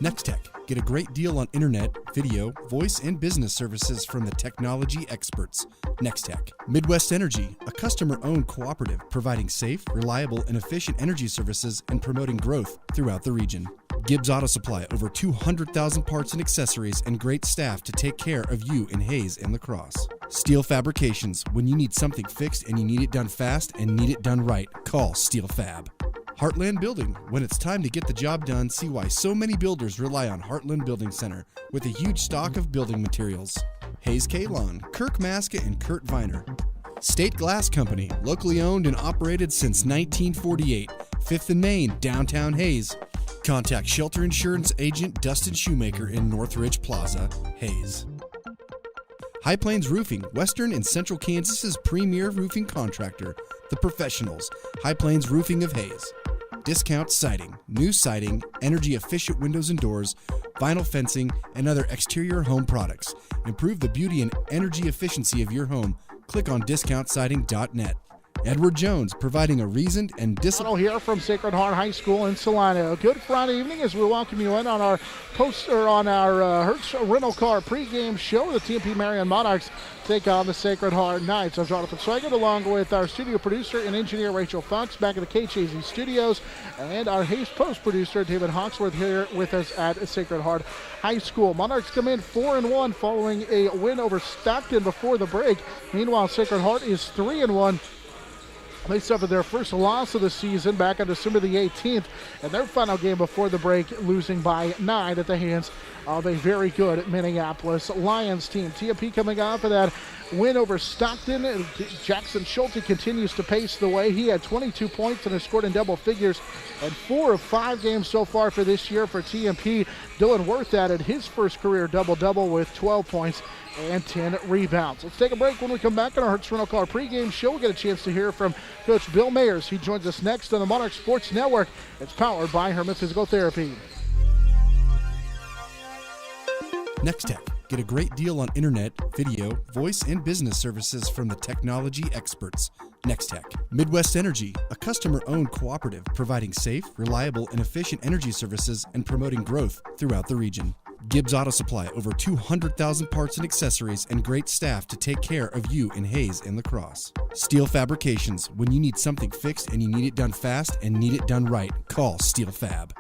Nextech. Get a great deal on internet, video, voice, and business services from the technology experts. Nextech. Midwest Energy, a customer-owned cooperative providing safe, reliable, and efficient energy services and promoting growth throughout the region. Gibbs Auto Supply, over 200,000 parts and accessories and great staff to take care of you in Hayes and La Crosse. Steel Fabrications, when you need something fixed and you need it done fast and need it done right, call Steel Fab. Heartland Building, when it's time to get the job done, see why so many builders rely on Heartland Building Center with a huge stock of building materials. Hayes K-Lawn, Kirk Maska and Kurt Viner. State Glass Company, locally owned and operated since 1948, 5th and Main, downtown Hayes. Contact Shelter Insurance Agent Dustin Shoemaker in Northridge Plaza, Hayes. High Plains Roofing, Western and Central Kansas's premier roofing contractor, The Professionals, High Plains Roofing of Hayes. Discount Siding, new siding, energy-efficient windows and doors, vinyl fencing, and other exterior home products. Improve the beauty and energy efficiency of your home. Click on discountsiding.net. Edward Jones, providing a reasoned and disciplined here from Sacred Heart High School in Salina. A good Friday evening as we welcome you in on our Hertz rental car pregame show. The TMP-Marian Monarchs take on the Sacred Heart Knights. I'm Jonathan Swigert, along with our studio producer and engineer Rachel Fox back at the KHAZ studios, and our Hayes Post producer David Hawksworth here with us at Sacred Heart High School. Monarchs come in 4-1 following a win over Stockton before the break. Meanwhile, Sacred Heart is 3-1. They suffered their first loss of the season back on December the 18th, and their final game before the break, losing by 9 at the hands of a very good Minneapolis Lions team. TMP coming off of that win over Stockton. Jackson Schulte continues to pace the way. He had 22 points and has scored in double figures in 4 of 5 games so far for this year for TMP. Dylan Worth added his first career double-double with 12 points and 10 rebounds. Let's take a break. When we come back on our Hertz Rental Car pregame show, we'll get a chance to hear from Coach Bill Mayers. He joins us next on the Monarch Sports Network. It's powered by Herman Physical Therapy. Nextech. Get a great deal on internet, video, voice, and business services from the technology experts. Nextech. Midwest Energy, a customer-owned cooperative providing safe, reliable, and efficient energy services and promoting growth throughout the region. Gibbs Auto Supply, over 200,000 parts and accessories and great staff to take care of you in Hayes and La Crosse. Steel Fabrications, when you need something fixed and you need it done fast and need it done right, call Steel Fab.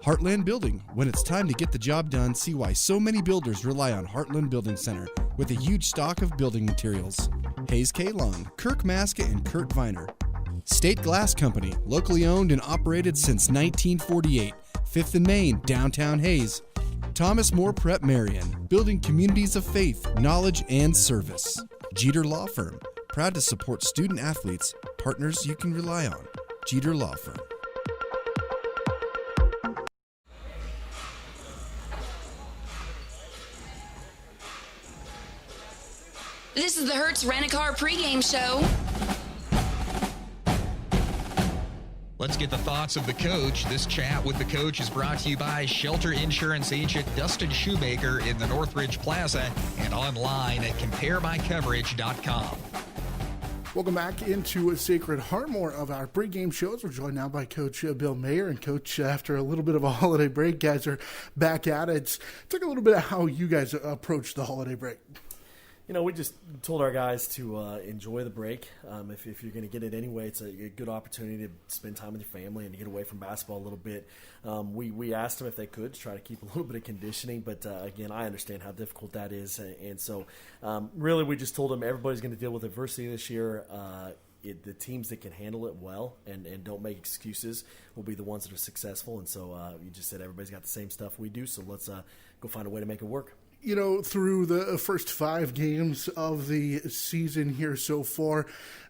Heartland Building, when it's time to get the job done, see why so many builders rely on Heartland Building Center with a huge stock of building materials. Hayes K-Lawn, Kirk Maska and Kurt Viner. State Glass Company, locally owned and operated since 1948, 5th and Main, downtown Hayes. Thomas More Prep Marian, building communities of faith, knowledge, and service. Jeter Law Firm, proud to support student athletes, partners you can rely on. Jeter Law Firm. This is the Hertz Rent-A-Car pregame show. Let's get the thoughts of the coach. This chat with the coach is brought to you by Shelter Insurance Agent Dustin Shoemaker in the Northridge Plaza and online at comparebycoverage.com. Welcome back into Sacred Heart. More of our pregame shows. We're joined now by Coach Bill Mayer. And Coach, after a little bit of a holiday break, guys are back at it. Talk a little bit of how you guys approached the holiday break. You know, we just told our guys to enjoy the break. If you're going to get it anyway, it's a good opportunity to spend time with your family and to get away from basketball a little bit. We asked them if they could to try to keep a little bit of conditioning, but again, I understand how difficult that is. And so really we just told them everybody's going to deal with adversity this year. The teams that can handle it well and don't make excuses will be the ones that are successful. And so you just said everybody's got the same stuff we do, so let's go find a way to make it work. You know, through the first 5 games of the season here so far,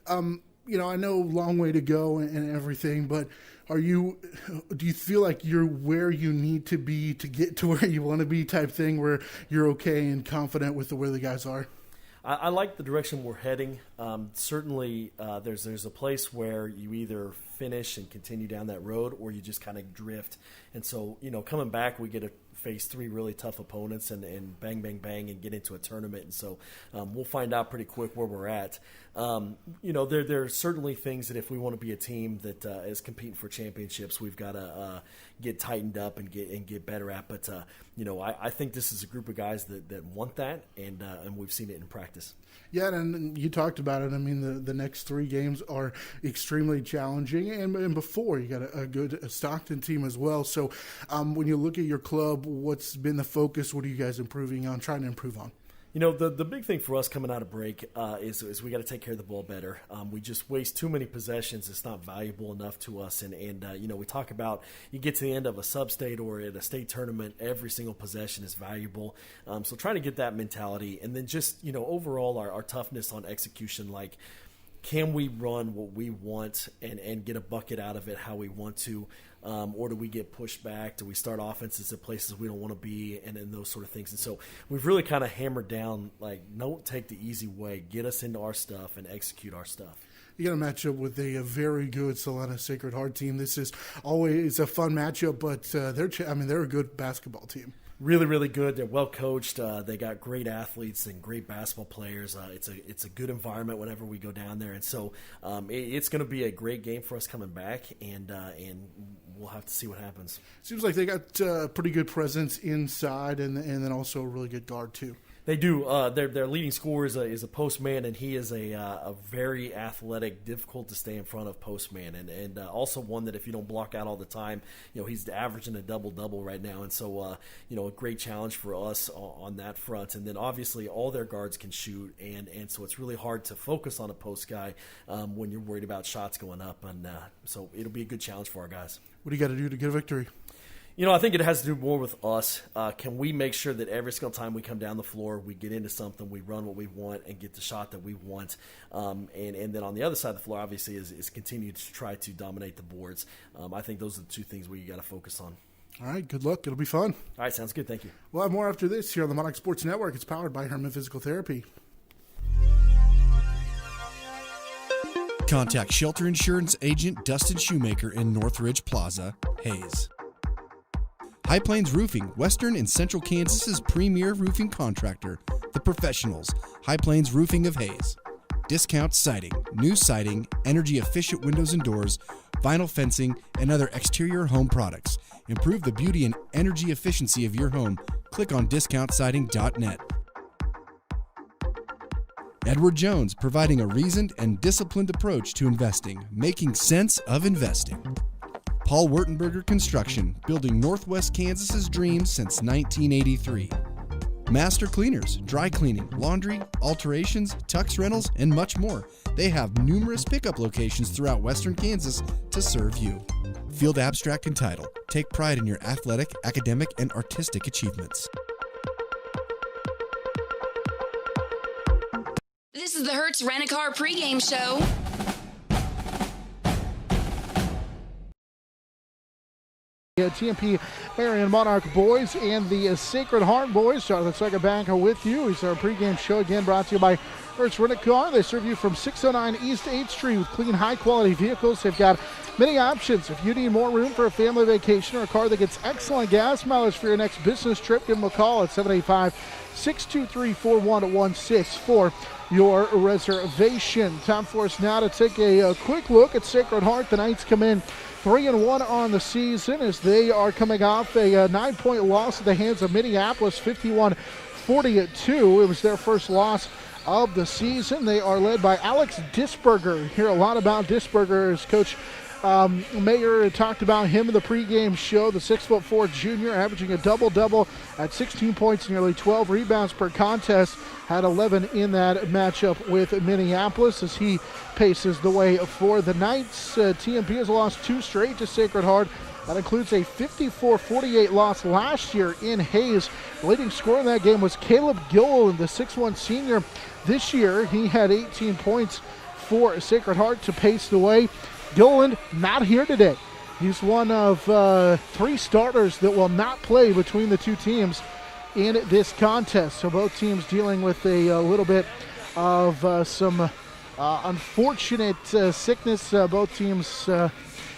you know, I know long way to go and everything, but do you feel like you're where you need to be to get to where you want to be type thing, where you're okay and confident with the way the guys are? I like the direction we're heading. Certainly, there's a place where you either finish and continue down that road, or you just kind of drift. And so, coming back, we get to face 3 really tough opponents and bang, bang, bang, and get into a tournament. And so we'll find out pretty quick where we're at. There are certainly things that if we want to be a team that is competing for championships, we've got to get tightened up and get better at. But, I think this is a group of guys that want that, and we've seen it in practice. Yeah, and you talked about it. I mean, the next 3 games are extremely challenging, and before you got a good Stockton team as well. So when you look at your club, what's been the focus? What are you guys trying to improve on? The big thing for us coming out of break is we got to take care of the ball better. We just waste too many possessions. It's not valuable enough to us. And we talk about you get to the end of a sub-state or at a state tournament, every single possession is valuable. So trying to get that mentality. And then just, overall our toughness on execution, like, can we run what we want and get a bucket out of it how we want to? Or do we get pushed back? Do we start offenses at places we don't want to be, and those sort of things? And so we've really kind of hammered down, like, don't take the easy way. Get us into our stuff and execute our stuff. You got to match up with a very good Salina Sacred Heart team. This is always a fun matchup, but they're a good basketball team. Really, really good. They're well coached. They got great athletes and great basketball players. It's a good environment whenever we go down there, and so it's going to be a great game for us coming back, and we'll have to see what happens. Seems like they got pretty good presence inside, and then also a really good guard too. They do. Their leading scorer is a postman, and he is a very athletic, difficult to stay in front of postman, and also one that if you don't block out all the time, he's averaging a double-double right now, and so a great challenge for us on that front. And then obviously all their guards can shoot, and so it's really hard to focus on a post guy when you're worried about shots going up, and so it'll be a good challenge for our guys. What do you got to do to get a victory? I think it has to do more with us. Can we make sure that every single time we come down the floor, we get into something, we run what we want, and get the shot that we want? And then on the other side of the floor, obviously, is continue to try to dominate the boards. I think those are the 2 things we got to focus on. All right, good luck. It'll be fun. All right, sounds good. Thank you. We'll have more after this here on the Monarchs Sports Network. It's powered by Herman Physical Therapy. Contact Shelter Insurance Agent Dustin Shoemaker in Northridge Plaza, Hayes. High Plains Roofing, Western and Central Kansas's premier roofing contractor, The Professionals, High Plains Roofing of Hayes. Discount siding, new siding, energy-efficient windows and doors, vinyl fencing, and other exterior home products. Improve the beauty and energy efficiency of your home. Click on discountsiding.net. Edward Jones, providing a reasoned and disciplined approach to investing, making sense of investing. Paul Wurtenberger Construction, building Northwest Kansas's dreams since 1983. Master Cleaners, dry cleaning, laundry, alterations, tux rentals, and much more. They have numerous pickup locations throughout Western Kansas to serve you. Field Abstract and Title. Take pride in your athletic, academic, and artistic achievements. This is the Hertz Rent-A-Car pregame show. TMP-Marian Monarch boys and the Sacred Heart boys. Jonathan Sucker back with you. It's our pregame show again brought to you by Hertz Rent-A-Car. They serve you from 609 East 8th Street with clean, high-quality vehicles. They've got many options. If you need more room for a family vacation or a car that gets excellent gas mileage for your next business trip, give them a call at 785-623-4116 for your reservation. Time for us now to take a quick look at Sacred Heart. The Knights come in 3-1 on the season as they are coming off a 9-point loss at the hands of Minneapolis, 51-42. It was their first loss of the season. They are led by Alex Disberger. Hear a lot about Disberger as Coach Mayer talked about him in the pregame show. The 6'4" junior averaging a double-double at 16 points, nearly 12 rebounds per contest. Had 11 in that matchup with Minneapolis as he paces the way for the Knights. TMP has lost 2 straight to Sacred Heart. That includes a 54-48 loss last year in Hayes. The leading scorer in that game was Caleb Gill, the 6'1" senior. This year, he had 18 points for Sacred Heart to pace the way. Gilliland not here today. He's one of 3 starters that will not play between the 2 teams in this contest. So both teams dealing with a little bit of some unfortunate sickness. Both teams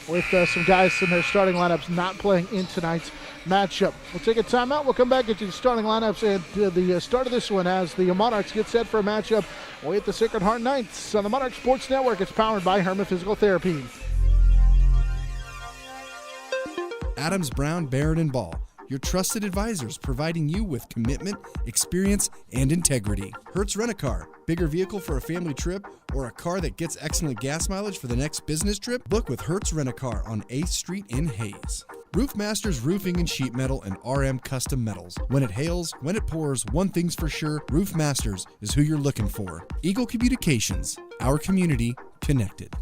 with some guys in their starting lineups not playing in tonight's matchup. We'll take a timeout. We'll come back into the starting lineups and the start of this one as the Monarchs get set for a matchup with the Sacred Heart Knights on the Monarch Sports Network. It's powered by Herman Physical Therapy. Adams, Brown, Barron, and Ball, your trusted advisors providing you with commitment, experience, and integrity. Hertz Rent-A-Car, bigger vehicle for a family trip or a car that gets excellent gas mileage for the next business trip? Book with Hertz Rent-A-Car on 8th Street in Hayes. Roof Masters Roofing and Sheet Metal and RM Custom Metals. When it hails, when it pours, one thing's for sure, Roof Masters is who you're looking for. Eagle Communications, our community connected.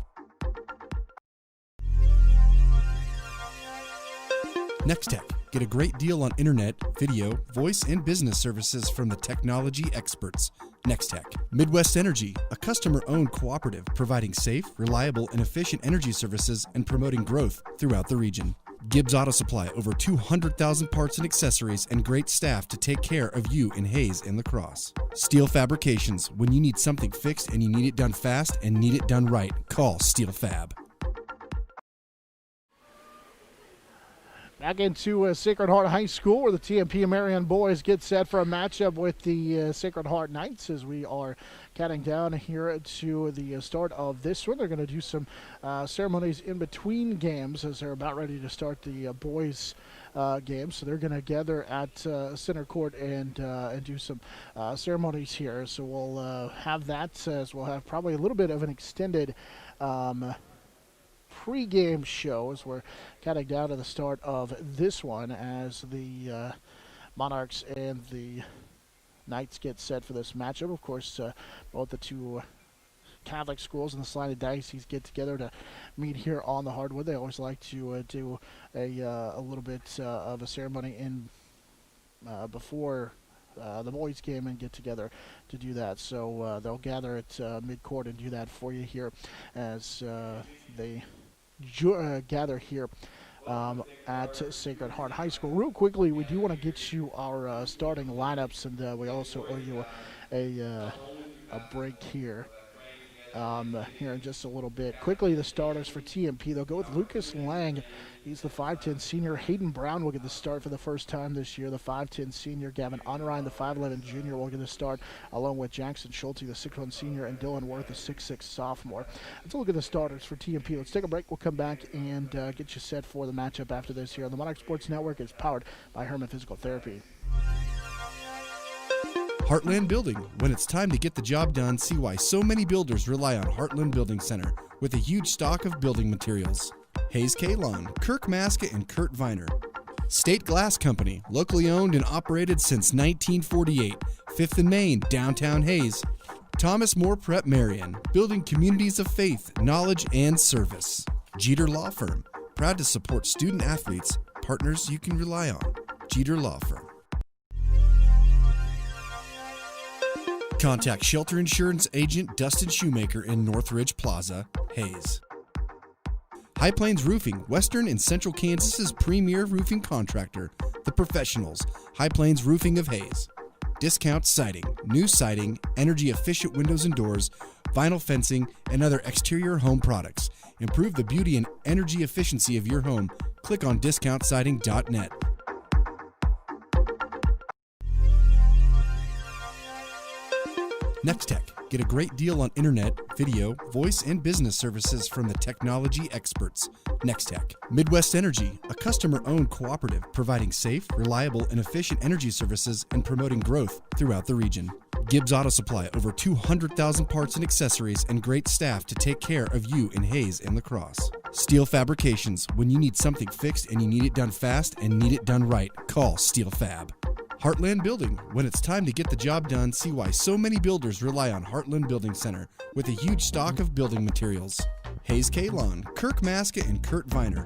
Nextech. Get a great deal on internet, video, voice, and business services from the technology experts. Nextech. Midwest Energy, a customer-owned cooperative providing safe, reliable, and efficient energy services and promoting growth throughout the region. Gibbs Auto Supply, over 200,000 parts and accessories and great staff to take care of you in Hayes and La Crosse. Steel Fabrications, when you need something fixed and you need it done fast and need it done right, call Steel Fab. Back into Sacred Heart High School where the TMP-Marian boys get set for a matchup with the Sacred Heart Knights as we are counting down here to the start of this one. They're going to do some ceremonies in between games as they're about ready to start the boys' game. So they're going to gather at center court and do some ceremonies here. So we'll have that as we'll have probably a little bit of an extended pre-game show as we're counting down to the start of this one as the Monarchs and the Knights get set for this matchup. Of course, both the two Catholic schools in the Salina Diocese get together to meet here on the hardwood. They always like to do a little bit of a ceremony in before the boys' game and get together to do that. So they'll gather at midcourt and do that for you here as they gather here at Sacred Heart High School. Real quickly, we do want to get you our starting lineups, and we also owe you a break here. Here in just a little bit. Quickly, the starters for TMP. They'll go with Lucas Lang. He's the 5'10 senior. Hayden Brown will get the start for the first time this year. The 5'10 senior. Gavin Unrein, the 5'11 junior, will get the start, along with Jackson Schulte, the 6'1 senior, and Dylan Worth, the 6'6 sophomore. Let's look at the starters for TMP. Let's take a break. We'll come back and get you set for the matchup after this here on the Monarch Sports Network. It's powered by Herman Physical Therapy. Heartland Building. When it's time to get the job done, see why so many builders rely on Heartland Building Center with a huge stock of building materials. Hayes K-Lawn, Kirk Maska, and Kurt Viner. State Glass Company, locally owned and operated since 1948. 5th and Main, downtown Hayes. Thomas More Prep Marian, building communities of faith, knowledge, and service. Jeter Law Firm, proud to support student athletes, partners you can rely on. Jeter Law Firm. Contact Shelter Insurance Agent Dustin Shoemaker in Northridge Plaza, Hayes. High Plains Roofing, Western and Central Kansas's premier roofing contractor, The Professionals, High Plains Roofing of Hayes. Discount Siding, new siding, energy-efficient windows and doors, vinyl fencing, and other exterior home products. Improve the beauty and energy efficiency of your home. Click on discountsiding.net. Nextech. Get a great deal on internet, video, voice, and business services from the technology experts. Nextech. Midwest Energy, a customer-owned cooperative providing safe, reliable, and efficient energy services and promoting growth throughout the region. Gibbs Auto Supply, over 200,000 parts and accessories and great staff to take care of you in Hayes and La Crosse. Steel Fabrications, when you need something fixed and you need it done fast and need it done right, call Steel Fab. Heartland Building. When it's time to get the job done, see why so many builders rely on Heartland Building Center with a huge stock of building materials. Hayes K-Lawn, Kirk Maska, and Kurt Viner.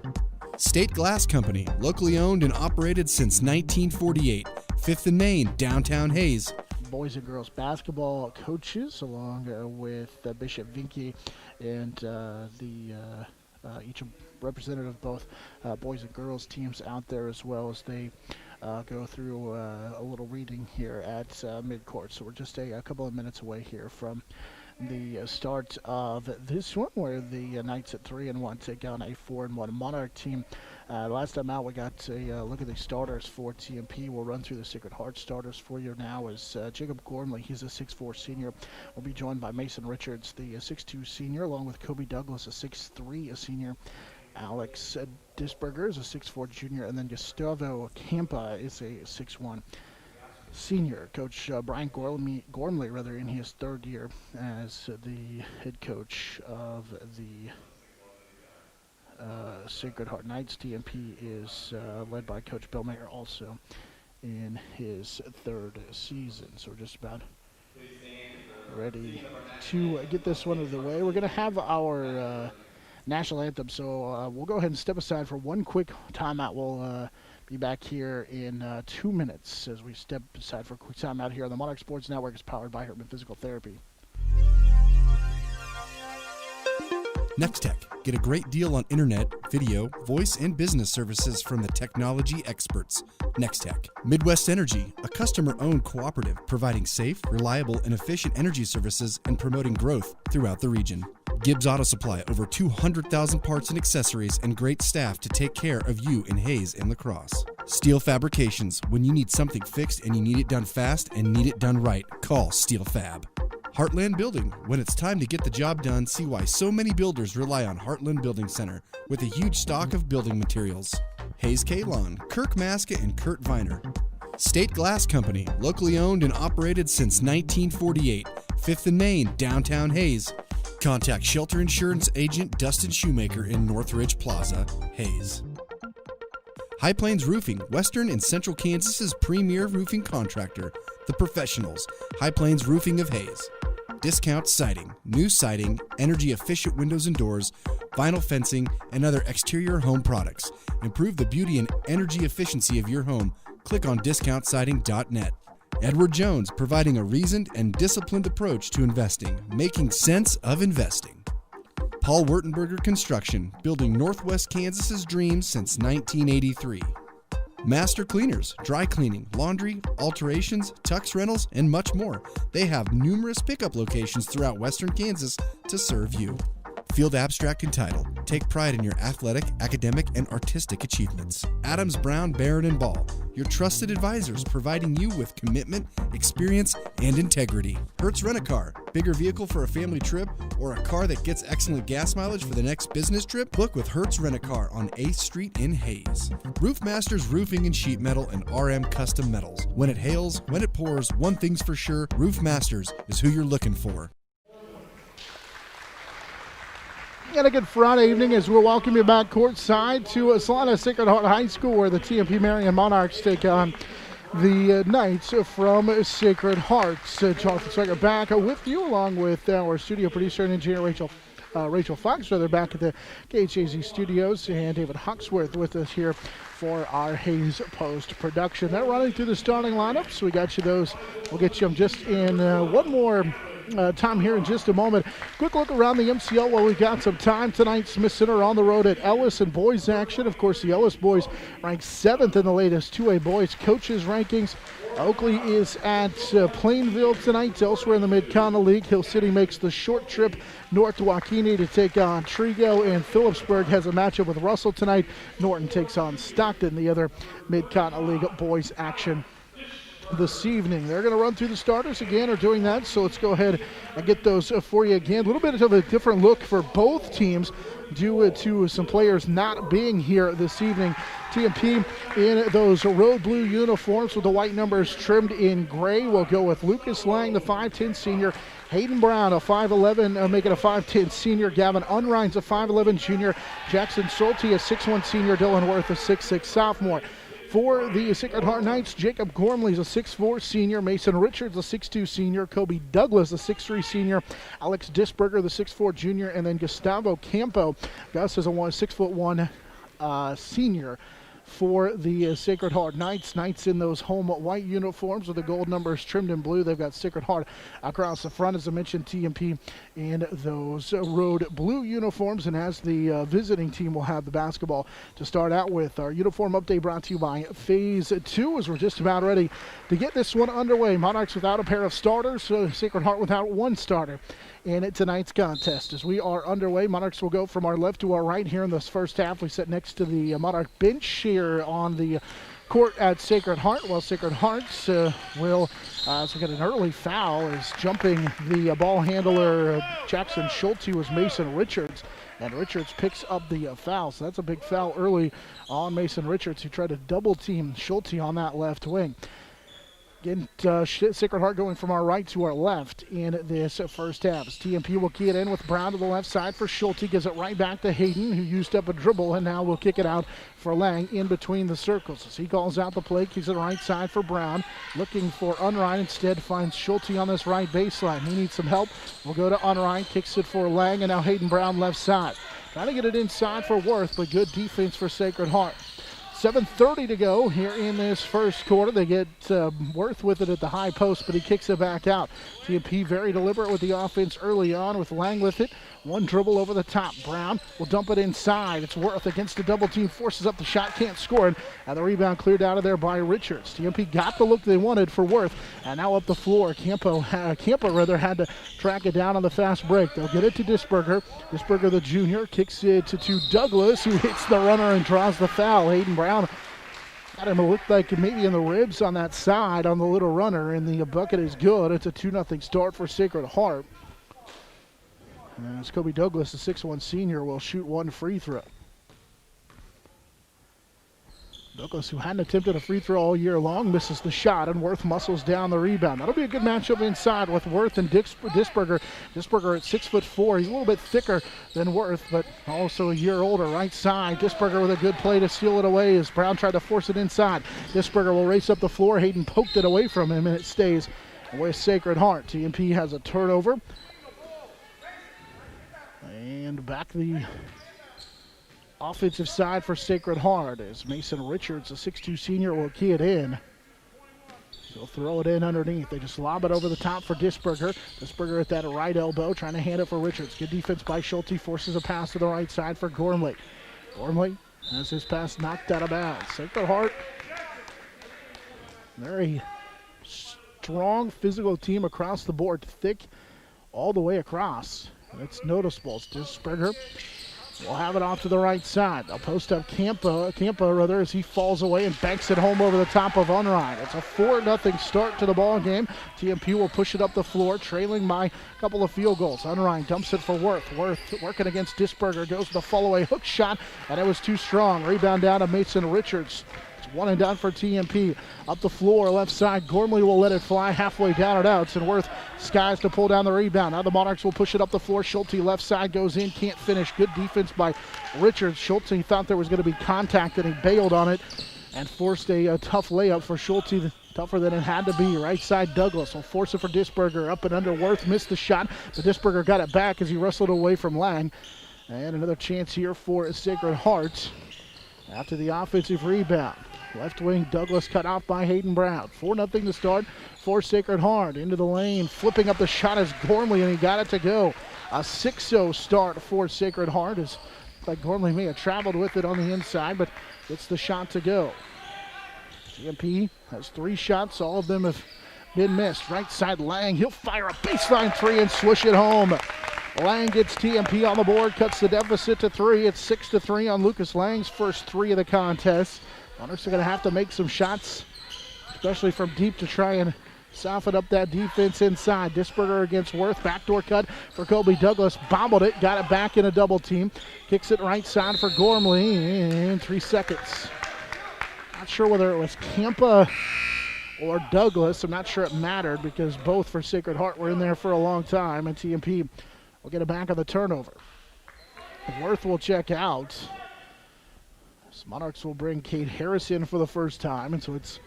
State Glass Company, locally owned and operated since 1948. 5th and Main, downtown Hayes. Boys and girls basketball coaches, along with Bishop Vinke and each representative of both boys and girls teams out there, as well as they go through a little reading here at midcourt. So we're just a couple of minutes away here from the start of this one, where the Knights at 3-1 take on a 4-1 Monarch team. Last time out, we got a look at the starters for TMP. We'll run through the Sacred Heart starters for you now. As Jacob Gormley, he's a 6'4 senior, will be joined by Mason Richards, the 6'2 senior, along with Kobe Douglas, a 6'3 senior. Alex Disberger is a 6'4 junior, and then Gustavo Campa is a 6'1 senior. Coach Brian Gormley, in his third year as the head coach of the Sacred Heart Knights. TMP is led by Coach Bill Mayer, also in his third season. So we're just about ready to get this one out of the way. We're going to have our national anthem, so we'll go ahead and step aside for one quick timeout. We'll be back here in 2 minutes as we step aside for a quick timeout here on the Monarch Sports Network. Is powered by Hertman Physical Therapy. Nextech. Get a great deal on internet, video, voice, and business services from the technology experts. Nextech. Midwest Energy, a customer-owned cooperative providing safe, reliable, and efficient energy services and promoting growth throughout the region. Gibbs Auto Supply, over 200,000 parts and accessories and great staff to take care of you in Hayes and La Crosse. Steel Fabrications, when you need something fixed and you need it done fast and need it done right, call Steel Fab. Heartland Building, when it's time to get the job done, see why so many builders rely on Heartland Building Center with a huge stock of building materials. Hayes Kalon, Kirk Maska, and Kurt Viner. State Glass Company, locally owned and operated since 1948, 5th and Main, downtown Hayes. Contact Shelter Insurance Agent Dustin Shoemaker in Northridge Plaza, Hayes. High Plains Roofing, Western and Central Kansas's premier roofing contractor, The Professionals, High Plains Roofing of Hayes. Discount siding, new siding, energy-efficient windows and doors, vinyl fencing, and other exterior home products. Improve the beauty and energy efficiency of your home. Click on discountsiding.net. Edward Jones, providing a reasoned and disciplined approach to investing, making sense of investing. Paul Wurtenberger Construction, building Northwest Kansas's dreams since 1983. Master Cleaners, dry cleaning, laundry, alterations, tux rentals, and much more. They have numerous pickup locations throughout western Kansas to serve you. Field Abstract and Title. Take pride in your athletic, academic, and artistic achievements. Adams, Brown, Barron, and Ball. Your trusted advisors providing you with commitment, experience, and integrity. Hertz Rent-A-Car. Bigger vehicle for a family trip or a car that gets excellent gas mileage for the next business trip? Book with Hertz Rent-A-Car on 8th Street in Hayes. Roof Masters Roofing and Sheet Metal and RM Custom Metals. When it hails, when it pours, one thing's for sure, Roof Masters is who you're looking for. And a good Friday evening as we'll welcome you back courtside to Salina Sacred Heart High School, where the TMP-Marian Monarchs take on the Knights from Sacred Heart. Jonathan Stryker back with you, along with our studio producer and engineer Rachel Fox. They're back at the KHAZ studios, and David Hawksworth with us here for our Hayes Post production. They're running through the starting lineup, so we got you those. We'll get you them just in one more time here in just a moment. Quick look around the MCL while we've got some time tonight. Smith Center on the road at Ellis in boys action. Of course, the Ellis boys ranked 7th in the latest 2A boys coaches rankings. Oakley is at Plainville tonight. Elsewhere in the Mid-Continent League, Hill City makes the short trip north to Waukene to take on Trigo, and Phillipsburg has a matchup with Russell tonight. Norton takes on Stockton, the other Mid-Continent League boys action this evening. They're going to run through the starters again, or doing that, so let's go ahead and get those for you again. A little bit of a different look for both teams due to some players not being here this evening. TMP in those road blue uniforms with the white numbers trimmed in gray. We'll go with Lucas Lang, the 5'10 senior. Hayden Brown, a 5'11, making a 5'10 senior. Gavin Unrines, a 5'11 junior. Jackson Solte, a 6'1 senior. Dylan Worth, a 6'6 sophomore. For the Sacred Heart Knights, Jacob Gormley is a 6'4 senior. Mason Richards, a 6'2 senior. Kobe Douglas, a 6'3 senior. Alex Disberger, the 6'4 junior. And then Gustavo Campo. Gus is a 6'1 senior for the Sacred Heart Knights. Knights in those home white uniforms with the gold numbers trimmed in blue. They've got Sacred Heart across the front, as I mentioned, TMP in those road blue uniforms. And as the visiting team will have the basketball to start out with. Our uniform update brought to you by Phase 2, as we're just about ready to get this one underway. Monarchs without a pair of starters, Sacred Heart without one starter in tonight's contest. As we are underway, Monarchs will go from our left to our right here in this first half. We sit next to the Monarch bench here on the court at Sacred Heart, while Sacred Hearts will, as we get an early foul, is jumping the ball handler Jackson Schulte, was Mason Richards, and Richards picks up the foul. So that's a big foul early on Mason Richards, who tried to double team Schulte on that left wing. Again, Sacred Heart going from our right to our left in this first half. As TMP will key it in with Brown to the left side for Schulte. Gives it right back to Hayden, who used up a dribble, and now will kick it out for Lang in between the circles. As he calls out the play, kicks it right side for Brown. Looking for Unrein, instead finds Schulte on this right baseline. He needs some help. We'll go to Unrein, kicks it for Lang, and now Hayden Brown left side. Trying to get it inside for Worth, but good defense for Sacred Heart. 7:30 to go here in this first quarter. They get Worth with it at the high post, but he kicks it back out. TMP very deliberate with the offense early on, with Lang with it. One dribble over the top. Brown will dump it inside. It's Worth against a double team, forces up the shot, can't score it, and the rebound cleared out of there by Richards. TMP got the look they wanted for Worth, and now up the floor. Campo had to track it down on the fast break. They'll get it to Disberger. Disberger, the junior, kicks it to Douglas, who hits the runner and draws the foul. Hayden Brown got him to look like maybe in the ribs on that side on the little runner, and the bucket is good. It's a 2-0 start for Sacred Heart. As Kobe Douglas, the 6'1 senior, will shoot one free throw. Douglas, who hadn't attempted a free throw all year long, misses the shot, and Worth muscles down the rebound. That'll be a good matchup inside with Worth and Disberger. Disberger at 6'4". He's a little bit thicker than Worth, but also a year older. Right side, Disberger with a good play to seal it away as Brown tried to force it inside. Disberger will race up the floor. Hayden poked it away from him, and it stays with Sacred Heart. TMP has a turnover. And back the offensive side for Sacred Heart as Mason Richards, a 6'2 senior, will key it in. He'll throw it in underneath. They just lob it over the top for Disberger. Disberger at that right elbow, trying to hand it for Richards. Good defense by Schulte, forces a pass to the right side for Gormley. Gormley has his pass knocked out of bounds. Sacred Heart, very strong physical team across the board, thick all the way across. It's noticeable. Disberger will have it off to the right side. They'll post up Campa as he falls away and banks it home over the top of Unrein. It's a 4-0 start to the ball game. TMP will push it up the floor, trailing by a couple of field goals. Unrein dumps it for Worth. Worth working against Disberger, goes to the fall-away hook shot, and it was too strong. Rebound down to Mason Richards. One and down for TMP. Up the floor, left side. Gormley will let it fly halfway down and out. And Worth skies to pull down the rebound. Now the Monarchs will push it up the floor. Schulte left side goes in, can't finish. Good defense by Richards. Schulte thought there was going to be contact, and he bailed on it and forced a tough layup for Schulte. Tougher than it had to be. Right side, Douglas will force it for Disberger. Up and under. Worth missed the shot, but Disberger got it back as he wrestled away from Lang. And another chance here for Sacred Heart after the offensive rebound. Left wing, Douglas cut off by Hayden Brown. 4-0 to start for Sacred Heart. Into the lane, flipping up the shot is Gormley, and he got it to go. A 6-0 start for Sacred Heart. It's like Gormley may have traveled with it on the inside, but gets the shot to go. TMP has 3 shots. All of them have been missed. Right side, Lang. He'll fire a baseline 3 and swish it home. Lang gets TMP on the board, cuts the deficit to 3. It's 6-3 on Lucas Lang's first 3 of the contest. Monarchs are going to have to make some shots, especially from deep, to try and soften up that defense inside. Disberger against Worth. Backdoor cut for Kobe Douglas. Bobbled it. Got it back in a double team. Kicks it right side for Gormley in 3 seconds. Not sure whether it was Campa or Douglas. I'm not sure it mattered because both for Sacred Heart were in there for a long time. And TMP will get it back on the turnover. Worth will check out. Monarchs will bring Cade Harris in for the first time, and so it's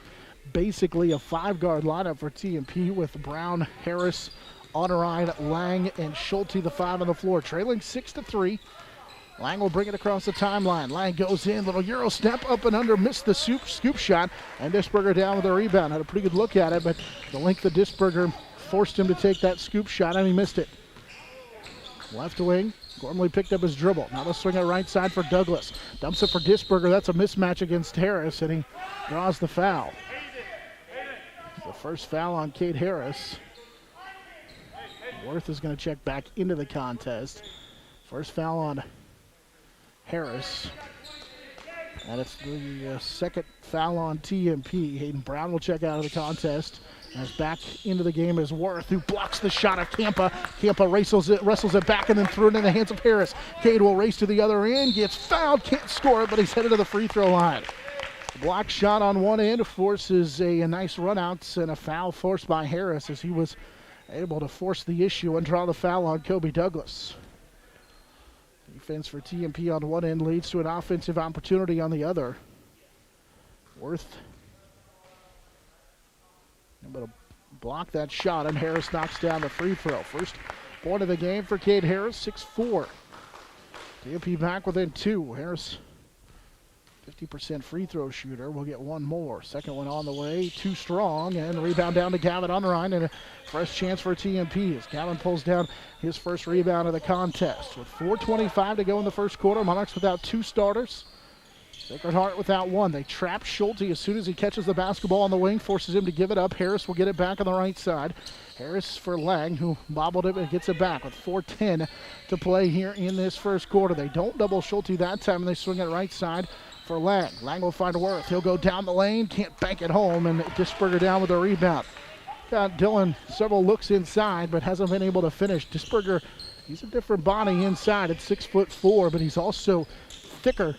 basically a 5-guard lineup for TMP with Brown, Harris, Otterine, Lang, and Schulte, the 5 on the floor, trailing 6-3. Lang will bring it across the timeline. Lang goes in, little Euro step up and under, missed the scoop shot, and Disberger down with a rebound. Had a pretty good look at it, but the length of Disberger forced him to take that scoop shot, and he missed it. Left wing, Gormley picked up his dribble. Now let's swing it right side for Douglas. Dumps it for Disberger. That's a mismatch against Harris, and he draws the foul. The first foul on Cade Harris. Worth is going to check back into the contest. First foul on Harris. And it's the second foul on TMP. Hayden Brown will check out of the contest. And it's back into the game is Worth, who blocks the shot of Campa. Campa wrestles it back and then threw it in the hands of Harris. Cade will race to the other end, gets fouled, can't score it, but he's headed to the free throw line. Block shot on one end forces a nice run out and a foul forced by Harris as he was able to force the issue and draw the foul on Kobe Douglas. Defense for TMP on one end leads to an offensive opportunity on the other. Worth able to block that shot, and Harris knocks down the free throw. First point of the game for Cade Harris, 6-4. TMP back within 2. Harris, 50% free throw shooter, will get one more. Second one on the way, too strong, and rebound down to Gavin Unrein, and a fresh chance for TMP as Gavin pulls down his first rebound of the contest. With 4:25 to go in the first quarter, Monarchs without 2 starters. Sacred Heart without 1. They trap Schulte as soon as he catches the basketball on the wing, forces him to give it up. Harris will get it back on the right side. Harris for Lang, who bobbled it and gets it back with 4:10 to play here in this first quarter. They don't double Schulte that time, and they swing it right side for Lang. Lang will find Worth. He'll go down the lane, can't bank it home, and Disberger down with a rebound. Got Dillon several looks inside, but hasn't been able to finish. Disberger, he's a different body inside at 6'4", but he's also thicker.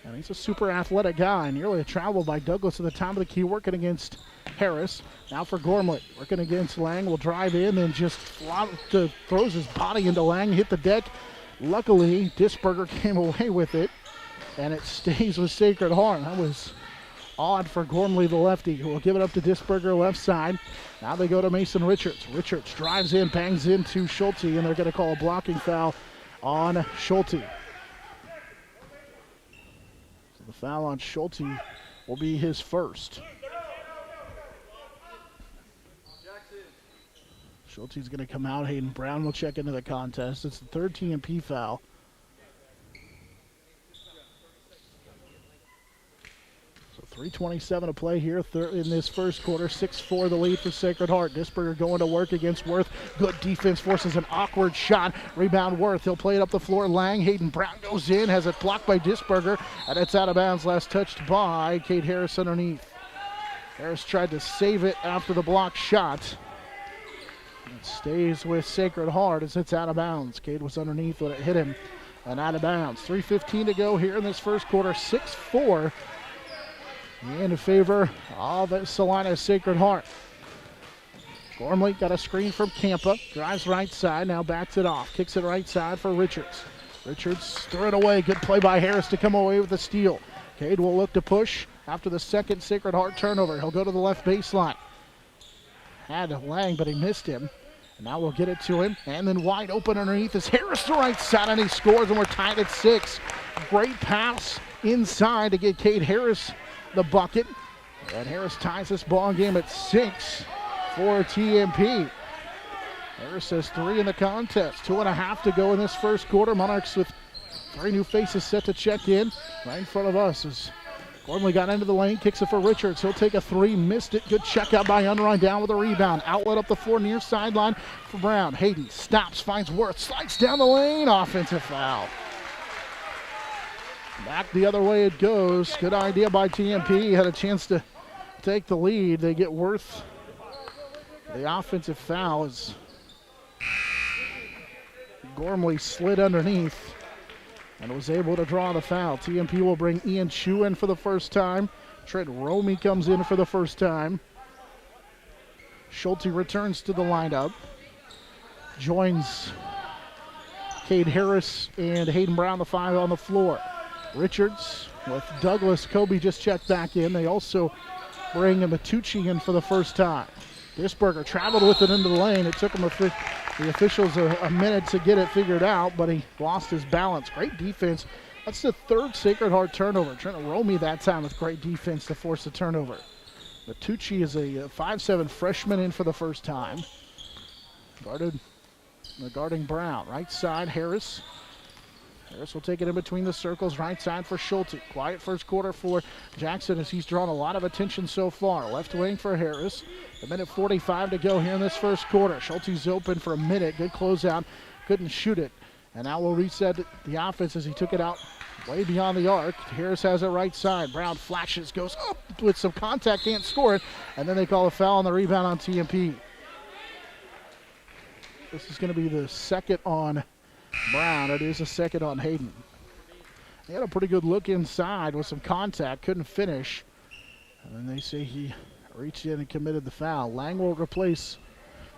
And he's a super athletic guy, nearly a travel by Douglas at the time of the key, working against Harris. Now for Gormley, working against Lang, will drive in and just throws his body into Lang, hit the deck. Luckily, Disberger came away with it, and it stays with Sacred Heart. That was odd for Gormley, the lefty, who will give it up to Disberger left side. Now they go to Mason Richards. Richards drives in, bangs into Schulte, and they're going to call a blocking foul on Schulte. The foul on Schulte will be his first. Schulte's going to come out. Hayden Brown will check into the contest. It's the third TMP foul. So 3:27 to play here in this first quarter. 6-4 the lead for Sacred Heart. Disberger going to work against Worth. Good defense, forces an awkward shot. Rebound Worth. He'll play it up the floor. Lang. Hayden Brown goes in, has it blocked by Disberger, and it's out of bounds. Last touched by Cade Harris underneath. Harris tried to save it after the block shot. It stays with Sacred Heart as it's out of bounds. Cade was underneath when it hit him and out of bounds. 3:15 to go here in this first quarter. 6-4 in favor of Salina Sacred Heart. Gormley got a screen from Campa. Drives right side, now backs it off. Kicks it right side for Richards. Richards threw it away. Good play by Harris to come away with the steal. Cade will look to push after the second Sacred Heart turnover. He'll go to the left baseline. Had Lang, but he missed him. And now we'll get it to him. And then wide open underneath is Harris to right side, and he scores, and we're tied at 6. Great pass inside to get Cade Harris the bucket. And Harris ties this ball game at 6 for TMP. Harris has 3 in the contest. 2.5 to go in this first quarter. Monarchs with 3 new faces set to check in. Right in front of us as Gormley got into the lane, kicks it for Richards. He'll take a 3, missed it. Good check out by Unrein, down with a rebound. Outlet up the floor, near sideline for Brown. Hayden stops, finds Worth, slides down the lane. Offensive foul. Back the other way it goes. Good idea by TMP. Had a chance to take the lead. They get Worth. The offensive foul is Gormley slid underneath and was able to draw the foul. TMP will bring Ian Chu in for the first time. Trent Romey comes in for the first time. Schulte returns to the lineup. Joins Cade Harris and Hayden Brown, the 5 on the floor. Richards with Douglas. Kobe just checked back in. They also bring Matucci in for the first time. Disberger traveled with it into the lane. It took him a The officials a minute to get it figured out, but he lost his balance. Great defense. That's the third Sacred Heart turnover. Trying to roll me that time with great defense to force the turnover. Matucci is a 5'7" freshman in for the first time. Guarding Brown. Right side, Harris. Harris will take it in between the circles. Right side for Schulte. Quiet first quarter for Jackson as he's drawn a lot of attention so far. Left wing for Harris. A minute 45 to go here in this first quarter. Schulte's open for a minute. Good closeout. Couldn't shoot it. And now we'll reset the offense as he took it out way beyond the arc. Harris has it right side. Brown flashes, goes up with some contact, can't score it. And then they call a foul on the rebound on TMP. This is going to be the second on Brown. It is a second on Hayden. He had a pretty good look inside with some contact, couldn't finish. And then they say he reached in and committed the foul. Lang will replace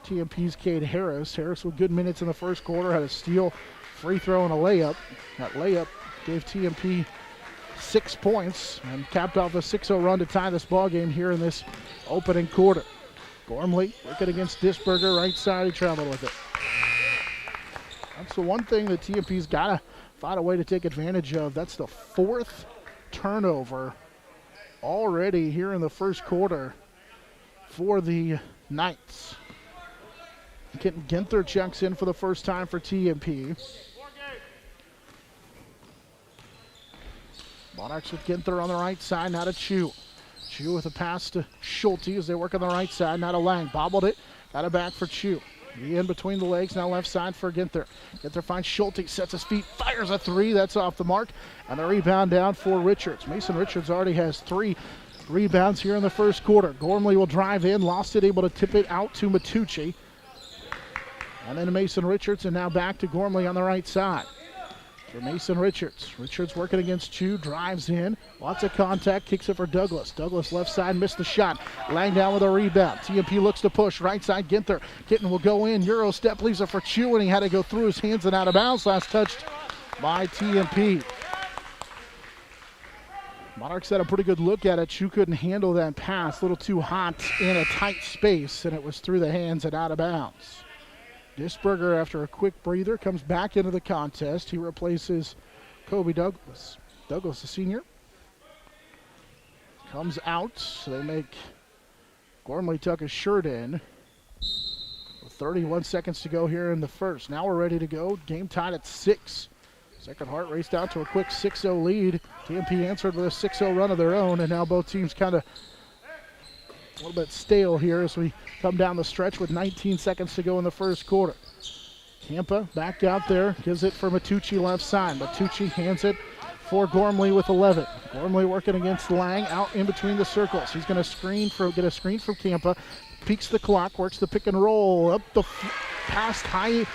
TMP's Cade Harris. Harris with good minutes in the first quarter, had a steal, free throw, and a layup. That layup gave TMP 6 points and capped off a 6-0 run to tie this ball game here in this opening quarter. Gormley working against Disberger, right side, he traveled with it. That's the one thing that TMP's got to find a way to take advantage of. That's the fourth turnover already here in the first quarter for the Knights. Ginther checks in for the first time for TMP. Monarchs with Ginther on the right side, now to Chu. Chu with a pass to Schulte as they work on the right side, now to Lang. Bobbled it, got it back for Chu. He in between the legs, now left side for Ginther. Ginther finds Schulte, sets his feet, fires a three, that's off the mark. And the rebound down for Richards. Mason Richards already has 3 rebounds here in the first quarter. Gormley will drive in, lost it, able to tip it out to Matucci. And then Mason Richards, and now back to Gormley on the right side. For Mason Richards. Richards working against Chu, drives in. Lots of contact, kicks it for Douglas. Douglas left side, missed the shot. Lang down with a rebound. TMP looks to push. Right side, Ginther. Kitten will go in. Euro step leaves it for Chu, and he had to go through his hands and out of bounds. Last touched by TMP. Monarchs had a pretty good look at it. Chu couldn't handle that pass. A little too hot in a tight space, and it was through the hands and out of bounds. Disberger, after a quick breather, comes back into the contest. He replaces Kobe Douglas. Douglas, the senior, comes out. So they make Gormley tuck his shirt in. 31 seconds to go here in the first. Now we're ready to go. Game tied at 6. Sacred Heart raced out to a quick 6-0 lead. TMP answered with a 6-0 run of their own, and now both teams kind of a little bit stale here as we come down the stretch with 19 seconds to go in the first quarter. Campa back out there, gives it for Matucci left side. Matucci hands it for Gormley with 11. Gormley working against Lang out in between the circles. He's going to get a screen from Campa, peeks the clock, works the pick and roll, up the pass high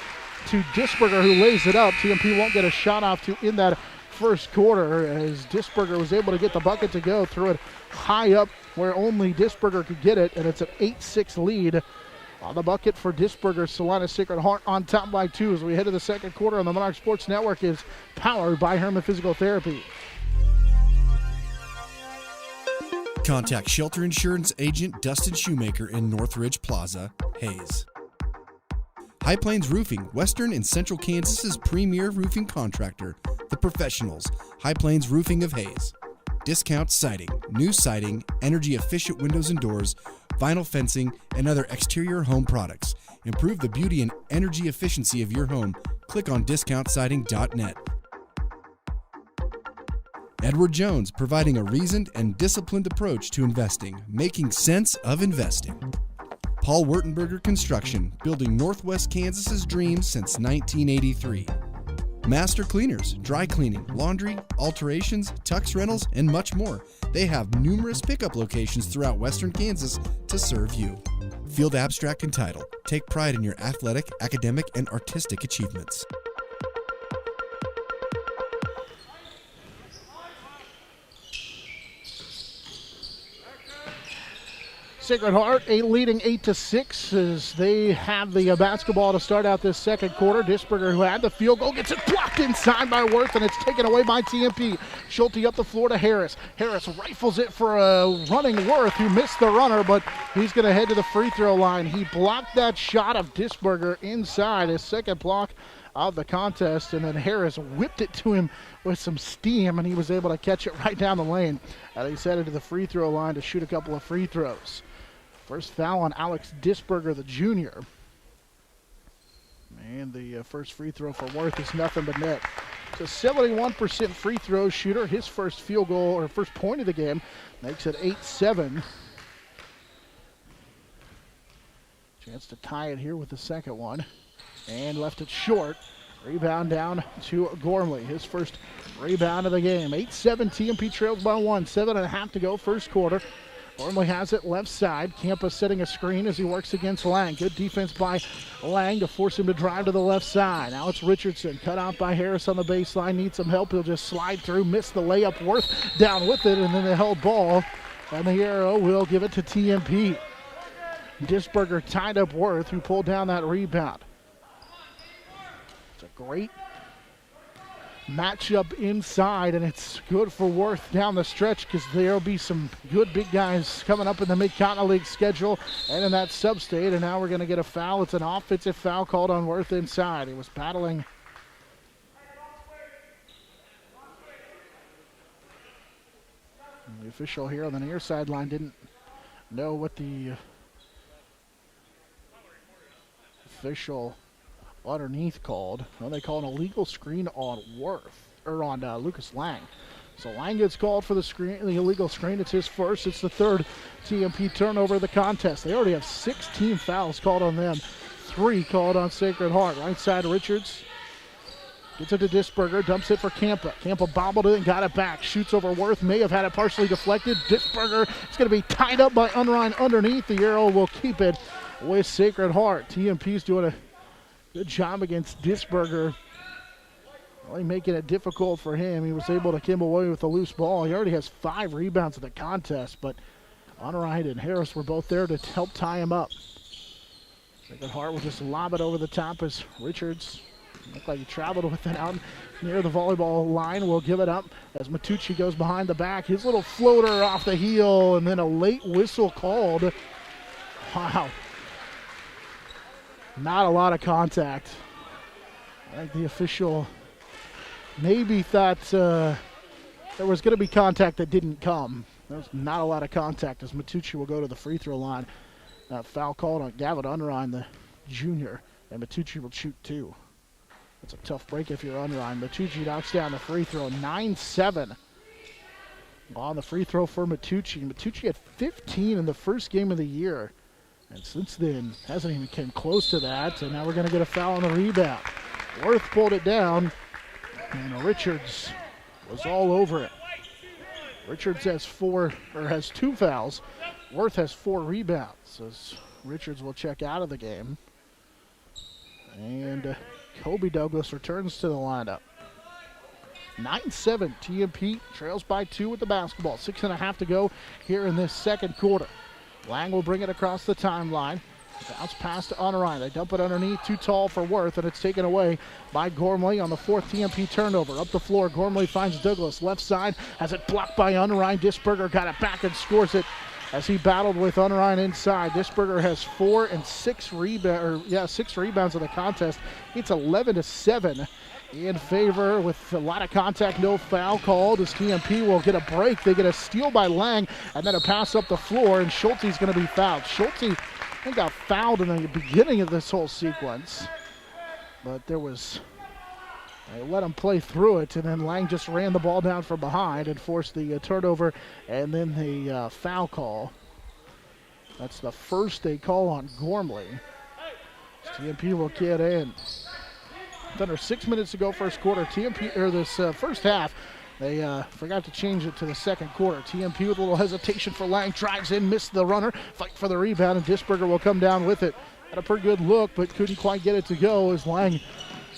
to Disberger, who lays it up. TMP won't get a shot off to in that first quarter as Disberger was able to get the bucket to go, threw it high up where only Disberger could get it, and it's an 8-6 lead on the bucket for Disberger. Salina Sacred Heart on top by 2 as we head to the second quarter on the Monarch Sports Network is powered by Herman Physical Therapy. Contact Shelter Insurance Agent Dustin Shoemaker in Northridge Plaza, Hayes. High Plains Roofing, Western and Central Kansas's premier roofing contractor, The Professionals, High Plains Roofing of Hayes. Discount siding, new siding, energy-efficient windows and doors, vinyl fencing, and other exterior home products. Improve the beauty and energy efficiency of your home. Click on discountsiding.net. Edward Jones, providing a reasoned and disciplined approach to investing, making sense of investing. Paul Wurtenberger Construction, building Northwest Kansas's dreams since 1983. Master Cleaners, dry cleaning, laundry, alterations, tux rentals, and much more. They have numerous pickup locations throughout Western Kansas to serve you. Field Abstract and Title. Take pride in your athletic, academic, and artistic achievements. Sacred Heart leading 8-6 as they have the basketball to start out this second quarter. Disberger, who had the field goal, gets it blocked inside by Worth, and it's taken away by TMP. Schulte up the floor to Harris. Harris rifles it for a running Worth, who missed the runner, but he's going to head to the free throw line. He blocked that shot of Disberger inside, his second block of the contest, and then Harris whipped it to him with some steam, and he was able to catch it right down the lane. And he's headed to the free throw line to shoot a couple of free throws. First foul on Alex Disberger, the junior. And the first free throw for Worth is nothing but net. It's a 71% free throw shooter. His first field goal, or first point of the game, makes it 8-7. Chance to tie it here with the second one. And left it short. Rebound down to Gormley. His first rebound of the game. 8-7, TMP trails by 1. 7.5 to go, first quarter. Gormley has it left side. Campus setting a screen as he works against Lang. Good defense by Lang to force him to drive to the left side. Now it's Richardson, cut out by Harris on the baseline. Needs some help. He'll just slide through, miss the layup. Worth down with it, and then the held ball. And the arrow will give it to TMP. Disberger tied up Worth, who pulled down that rebound. It's a great matchup inside, and it's good for Worth down the stretch because there'll be some good big guys coming up in the Mid-Continent League schedule and in that sub-state. And now we're going to get a foul. It's an offensive foul called on Worth inside. He was battling. And the official here on the near sideline didn't know what the official underneath called. Well, they call an illegal screen on Worth, or on Lucas Lang. So Lang gets called for the screen, the illegal screen. It's his first. It's the third TMP turnover of the contest. They already have 16 fouls called on them, 3 called on Sacred Heart. Right side, Richards gets it to Disberger, dumps it for Campa. Campa bobbled it and got it back. Shoots over Worth, may have had it partially deflected. Disberger is going to be tied up by Unrein underneath. The arrow will keep it with Sacred Heart. TMP's doing a good job against Disberger. Really making it difficult for him. He was able to come away with a loose ball. He already has 5 rebounds in the contest, but Unrein and Harris were both there to help tie him up. Sacred Heart will just lob it over the top as Richards looked like he traveled with it out near the volleyball line. Will give it up as Matucci goes behind the back. His little floater off the heel, and then a late whistle called. Wow. Not a lot of contact. I think the official maybe thought there was going to be contact that didn't come. There's not a lot of contact as Matucci will go to the free throw line. Foul called on Gavin Unrein, the junior, and Matucci will shoot 2. That's a tough break if you're Unrein. Matucci knocks down the free throw, 9-7 on the free throw for Matucci. Matucci had 15 in the first game of the year, and since then hasn't even come close to that. And now we're going to get a foul on the rebound. Worth pulled it down, and Richards was all over it. Richards has 2 fouls. Worth has 4 rebounds as Richards will check out of the game. And Kobe Douglas returns to the lineup. 9-7, TMP trails by 2 with the basketball. 6.5 to go here in this second quarter. Lang will bring it across the timeline. Bounce pass to Unrein. They dump it underneath, too tall for Worth, and it's taken away by Gormley on the 4th TMP turnover. Up the floor, Gormley finds Douglas. Left side, has it blocked by Unrein. Disberger got it back and scores it as he battled with Unrein inside. Disberger has 6 rebounds in the contest. It's 11-7 in favor with a lot of contact, no foul called as TMP will get a break. They get a steal by Lang and then a pass up the floor, and Schulte's going to be fouled. Schulte got fouled in the beginning of this whole sequence, but they let him play through it, and then Lang just ran the ball down from behind and forced the turnover and then the foul call. That's the first they call on Gormley. TMP will get in. Under 6 minutes to go first quarter. This first half, they forgot to change it to the second quarter. TMP with a little hesitation for Lang, drives in, missed the runner, fight for the rebound, and Disberger will come down with it. Had a pretty good look, but couldn't quite get it to go as Lang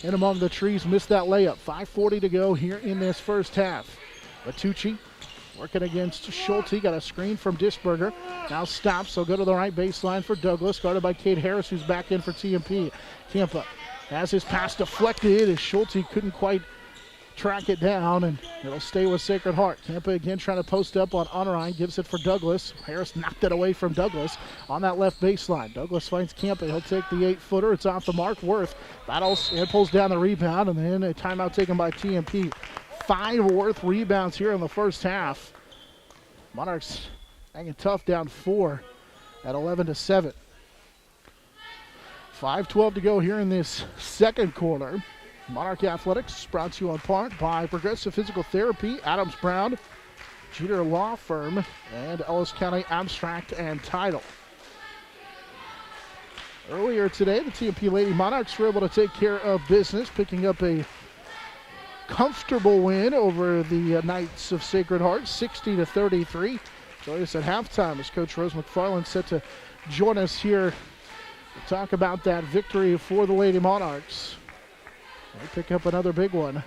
in among the trees missed that layup. 5:40 to go here in this first half. Matucci Working against Schulte, got a screen from Disberger. Now stops, so go to the right baseline for Douglas, guarded by Cade Harris, who's back in for TMP. Campa has his pass deflected as Schulte couldn't quite track it down, and it'll stay with Sacred Heart. Campa again trying to post up on Unrein, gives it for Douglas. Harris knocked it away from Douglas on that left baseline. Douglas finds Campa. He'll take the 8-footer. It's off the mark. Worth battles and pulls down the rebound, and then a timeout taken by TMP. 5 Worth rebounds here in the first half. Monarchs hanging tough, down 4 at 11-7. 5:12 to go here in this second quarter. Monarch Athletics brought to you in part by Progressive Physical Therapy, Adams Brown, Jeter Law Firm, and Ellis County Abstract and Title. Earlier today, the TMP Lady Monarchs were able to take care of business, picking up a comfortable win over the Knights of Sacred Heart, 60-33. Join us at halftime as Coach Rose McFarland set to join us here to talk about that victory for the Lady Monarchs. They pick up another big one.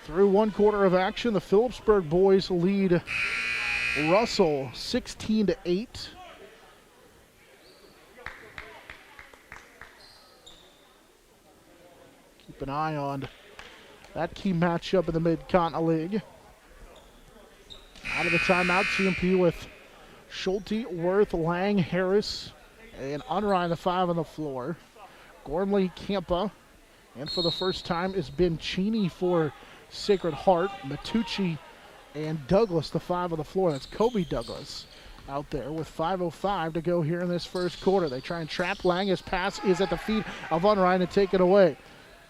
Through 1 quarter of action, the Phillipsburg boys lead Russell 16-8. Keep an eye on that key matchup in the Mid-Continent League. Out of the timeout, TMP with Schulte, Worth, Lang, Harris, and Unrein, the 5 on the floor. Gormley, Campa, and for the first time it's been Cheney for Sacred Heart. Matucci and Douglas, the 5 on the floor. That's Kobe Douglas out there with 5:05 to go here in this first quarter. They try and trap Lang. His pass is at the feet of Unrein and take it away.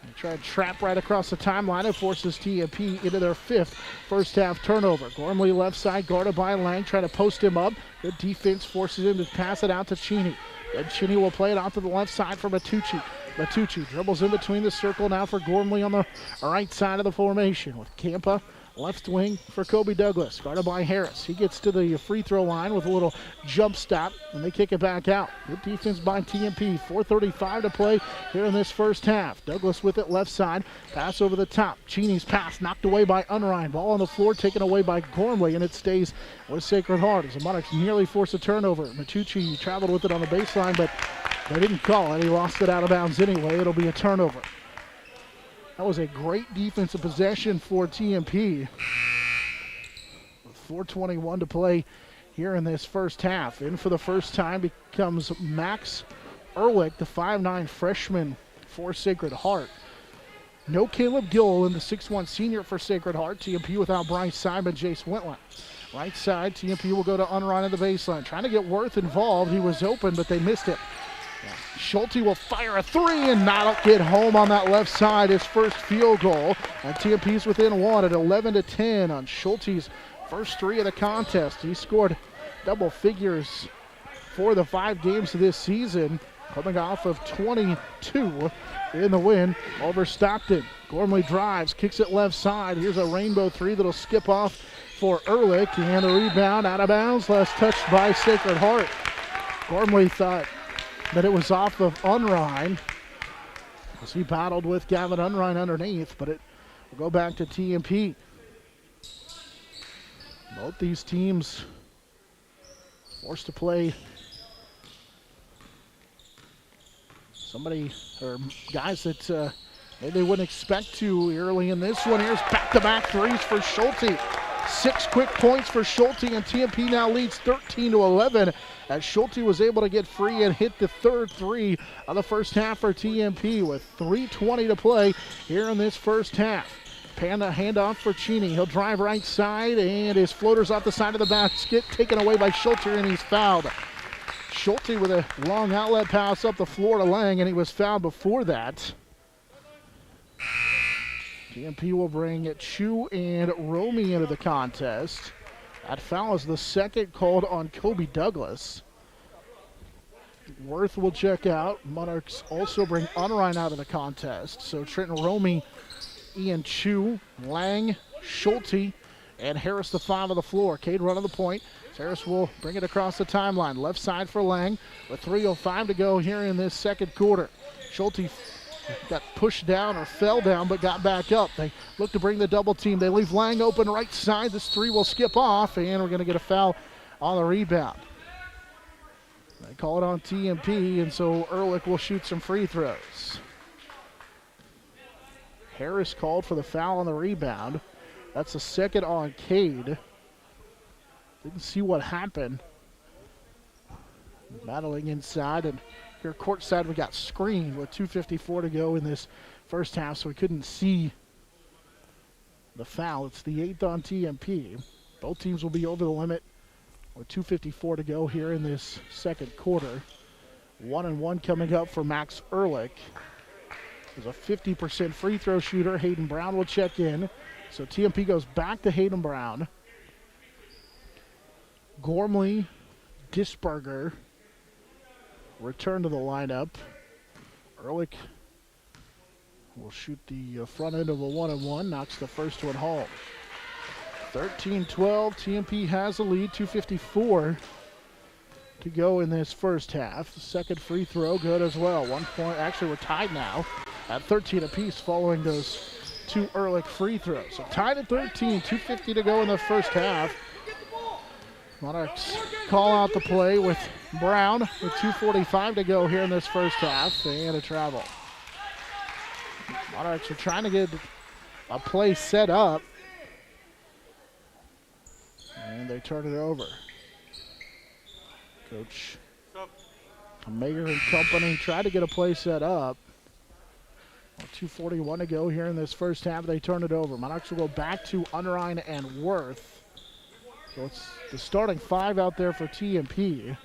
They try and trap right across the timeline. It forces TMP into their 5th first half turnover. Gormley left side, guarded by Lang, trying to post him up. Good defense forces him to pass it out to Cheney. Then Cheney will play it out to the left side for Matucci. Matucci dribbles in between the circle now for Gormley on the right side of the formation with Campa. Left wing for Kobe Douglas, guarded by Harris. He gets to the free throw line with a little jump stop, and they kick it back out. Good defense by TMP. 4:35 to play here in this first half. Douglas with it left side. Pass over the top. Cheney's pass knocked away by Unrein. Ball on the floor taken away by Gormley, and it stays with Sacred Heart as the Monarchs nearly force a turnover. Matucci traveled with it on the baseline, but they didn't call it. He lost it out of bounds anyway. It'll be a turnover. That was a great defensive possession for TMP. With 4:21 to play here in this first half. In for the first time becomes Max Ehrlich, the 5'9 freshman for Sacred Heart. No Caleb Gill in the 6'1 senior for Sacred Heart. TMP without Bryce Simon, Jace Wentland. Right side, TMP will go to Unrein on the baseline. Trying to get Worth involved. He was open, but they missed it. Schulte will fire a 3 and not get home on that left side. His first field goal. And TMP's within 1 at 11-10 on Schulte's first 3 of the contest. He scored double figures for the 5 games of this season, coming off of 22 in the win over Stockton. Gormley drives, kicks it left side. Here's a rainbow 3 that'll skip off for Ehrlich, and the rebound out of bounds, last touched by Sacred Heart. Gormley thought that it was off of Unrein as he battled with Gavin Unrein underneath, but it will go back to TMP. Both these teams forced to play somebody or guys that maybe they wouldn't expect to early in this one. Here's back-to-back 3s for Schulte. 6 quick points for Schulte, and TMP now leads 13-11 as Schulte was able to get free and hit the third 3 of the first half for TMP with 3:20 to play here in this first half. Panda handoff for Cheney. He'll drive right side, and his floater's off the side of the basket, taken away by Schulte, and he's fouled. Schulte with a long outlet pass up the floor to Lang, and he was fouled before that. TMP will bring Chu and Romy into the contest. That foul is the second called on Kobe Douglas. Worth will check out. Monarchs also bring Unrein out of the contest. So Trenton Romy, Ian Chu, Lang, Schulte, and Harris, the 5 on the floor. Cade running the point. Harris will bring it across the timeline. Left side for Lang with 3:05 to go here in this second quarter. Schulte got pushed down or fell down but got back up. They look to bring the double team. They leave Lang open right side. This three will skip off, and we're going to get a foul on the rebound. They call it on TMP, and so Ehrlich will shoot some free throws. Harris called for the foul on the rebound. That's the second on Cade. Didn't see what happened. Battling inside, and here courtside we got screened with 2:54 to go in this first half, so we couldn't see the foul. It's the 8th on TMP. Both teams will be over the limit with 2:54 to go here in this second quarter. 1-1 coming up for Max Ehrlich. He's a 50% free throw shooter. Hayden Brown will check in. So TMP goes back to Hayden Brown. Gormley, Disberger return to the lineup. Ehrlich will shoot the front end of a 1-on-1, knocks the first one home. 13-12, TMP has a lead, 2:54 to go in this first half. The second free throw good as well. 1 point, actually we're tied now at 13 apiece following those two Ehrlich free throws. So tied at 13, 2:50 to go in the first half. Monarchs call out the play with Brown with 2:45 to go here in this first half, and a travel. Monarchs are trying to get a play set up, and they turn it over. Coach Mayer and company try to get a play set up. 2:41 to go here in this first half. They turn it over. Monarchs will go back to Unrein and Worth. So it's the starting five out there for TMP. In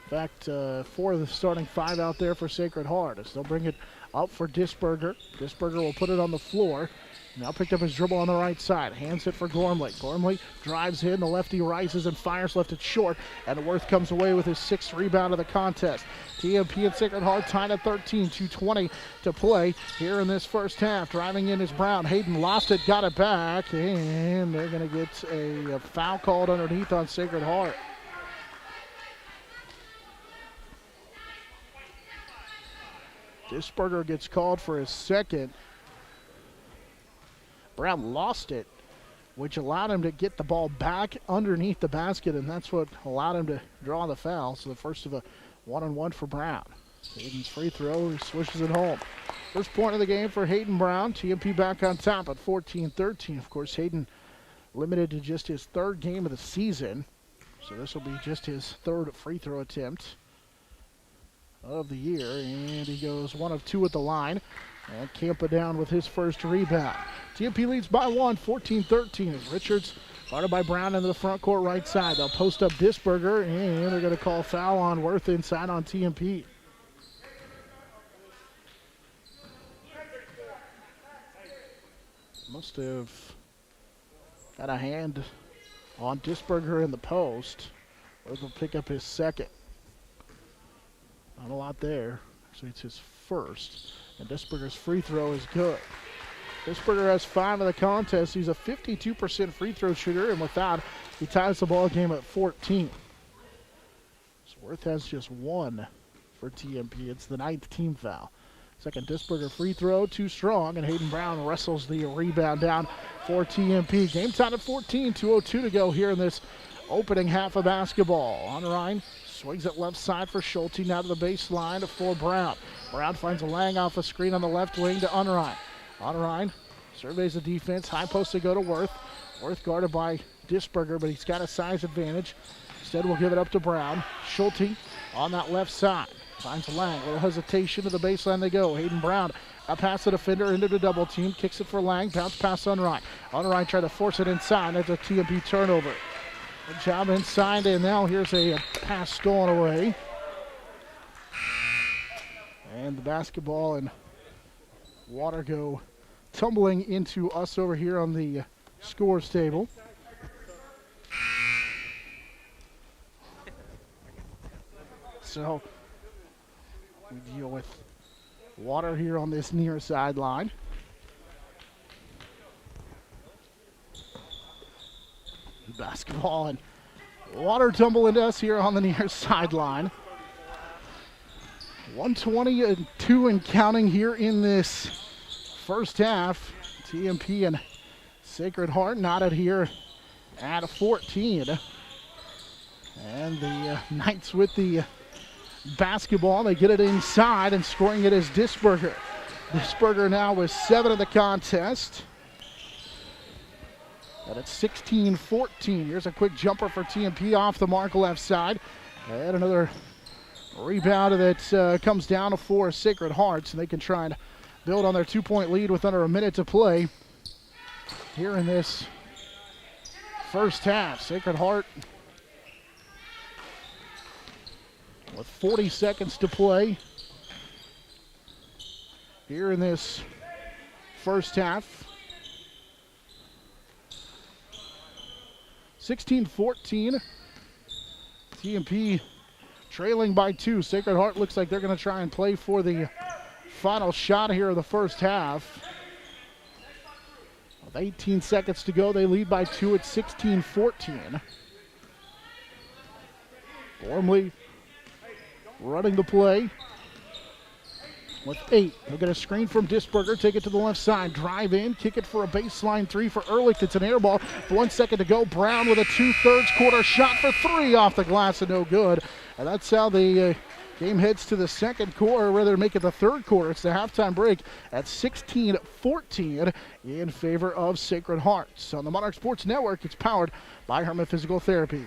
fact, 4 of the starting 5 out there for Sacred Heart. As they'll bring it up for Disberger. Disberger will put it on the floor. Now picked up his dribble on the right side. Hands it for Gormley. Gormley drives in. The lefty rises and fires, left it short. And Worth comes away with his 6th rebound of the contest. TMP and Sacred Heart tied at 13, 2:20 to play here in this first half. Driving in is Brown. Hayden lost it, got it back, and they're going to get a foul called underneath on Sacred Heart. Disberger gets called for his second. Brown lost it, which allowed him to get the ball back underneath the basket, and that's what allowed him to draw the foul. So the first of a 1-on-1 for Brown. Hayden's free throw, he swishes it home. First point of the game for Hayden Brown. TMP back on top at 14-13. Of course, Hayden limited to just his 3rd game of the season, so this will be just his 3rd free throw attempt of the year, and he goes 1 of 2 at the line. And Campa down with his first rebound. TMP leads by 1, 14-13. As Richards guarded by Brown into the front court right side. They'll post up Disberger, and they're going to call foul on Worth inside on TMP. Must have got a hand on Disberger in the post. Worth will pick up his second. Not a lot there. Actually, it's his first. And Disberger's free throw is good. Disberger has 5 of the contest. He's a 52% free throw shooter, and with that, he ties the ball game at 14. So Worth has just 1 for TMP. It's the 9th team foul. Second Disberger free throw, too strong, and Hayden Brown wrestles the rebound down for TMP. Game time at 14, 2:02 to go here in this opening half of basketball. Unrein swings it left side for Schulte, now to the baseline for Brown. Brown finds a Lang off a screen on the left wing to Unrein. Unrein surveys the defense, high post to go to Worth. Worth guarded by Disberger, but he's got a size advantage. Instead, we'll give it up to Brown. Schulte on that left side. Finds Lang, little hesitation to the baseline they go. Hayden Brown, a pass the defender into the double team, kicks it for Lang, bounce pass Unrein. Unrein tried to force it inside, that's a TMP turnover. Good job inside, and now here's a pass stolen away. And the basketball and water go tumbling into us over here on the scores table. So we deal with water here on this near sideline. Basketball and water tumble into us here on the near sideline. 122 and counting here in this first half. TMP and Sacred Heart knotted here at 14. And the Knights with the basketball. They get it inside, and scoring it is Disberger. Disberger now with 7 in the contest. And it's 16-14. Here's a quick jumper for TMP off the mark left side. And another rebound that comes down for Sacred Hearts, and they can try and build on their 2-point lead with under a minute to play here in this first half. Sacred Heart with 40 seconds to play here in this first half. 16-14. TMP trailing by 2. Sacred Heart looks like they're going to try and play for the final shot here of the first half. With 18 seconds to go, they lead by 2 at 16-14. Gormley running the play with 8. He'll get a screen from Disberger, take it to the left side, drive in, kick it for a baseline 3 for Ehrlich. It's an air ball. 1 second to go. Brown with a 2/3 quarter shot for 3 off the glass and no good. And that's how the game heads to the second quarter, or rather make it the third quarter. It's the halftime break at 16-14 in favor of Sacred Hearts. On the Monarch Sports Network, it's powered by Herman Physical Therapy.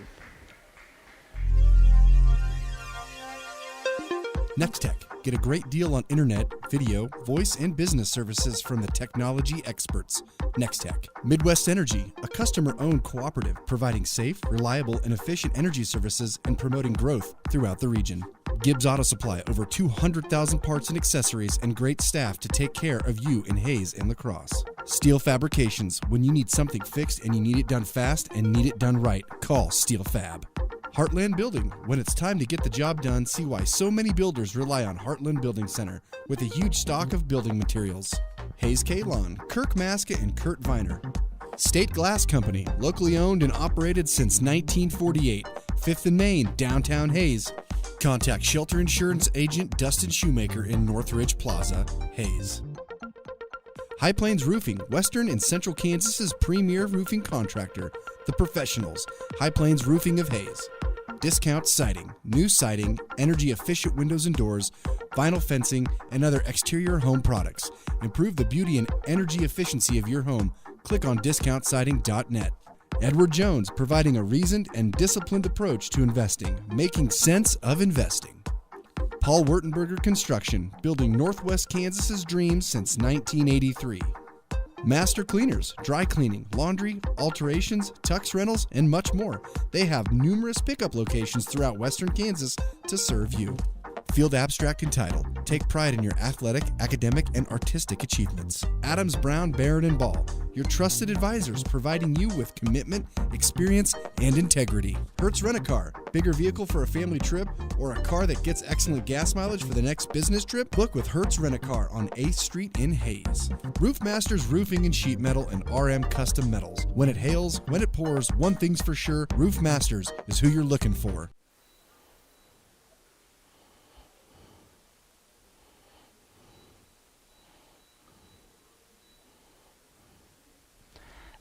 Nextech. Get a great deal on internet, video, voice, and business services from the technology experts. Nextech. Midwest Energy, a customer-owned cooperative providing safe, reliable, and efficient energy services and promoting growth throughout the region. Gibbs Auto Supply, over 200,000 parts and accessories and great staff to take care of you in Hayes and La Crosse. Steel Fabrications, when you need something fixed and you need it done fast and need it done right, call Steel Fab. Heartland Building. When it's time to get the job done, see why so many builders rely on Heartland Building Center with a huge stock of building materials. Hayes Kalon, Kirk Maska, and Kurt Viner. State Glass Company, locally owned and operated since 1948. 5th and Main, downtown Hayes. Contact Shelter Insurance Agent Dustin Shoemaker in Northridge Plaza, Hayes. High Plains Roofing, Western and Central Kansas's premier roofing contractor. The Professionals, High Plains Roofing of Hayes. Discount Siding, new siding, energy-efficient windows and doors, vinyl fencing, and other exterior home products. Improve the beauty and energy efficiency of your home. Click on discountsiding.net. Edward Jones, providing a reasoned and disciplined approach to investing, making sense of investing. Paul Wurtenberger Construction, building Northwest Kansas's dreams since 1983. Master Cleaners, dry cleaning, laundry, alterations, tux rentals, and much more. They have numerous pickup locations throughout Western Kansas to serve you. Field Abstract and Title. Take pride in your athletic, academic, and artistic achievements. Adams, Brown, Barron, and Ball. Your trusted advisors providing you with commitment, experience, and integrity. Hertz Rent-A-Car. Bigger vehicle for a family trip or a car that gets excellent gas mileage for the next business trip? Book with Hertz Rent-A-Car on 8th Street in Hayes. Roof Masters Roofing and Sheet Metal and RM Custom Metals. When it hails, when it pours, one thing's for sure, Roof Masters is who you're looking for.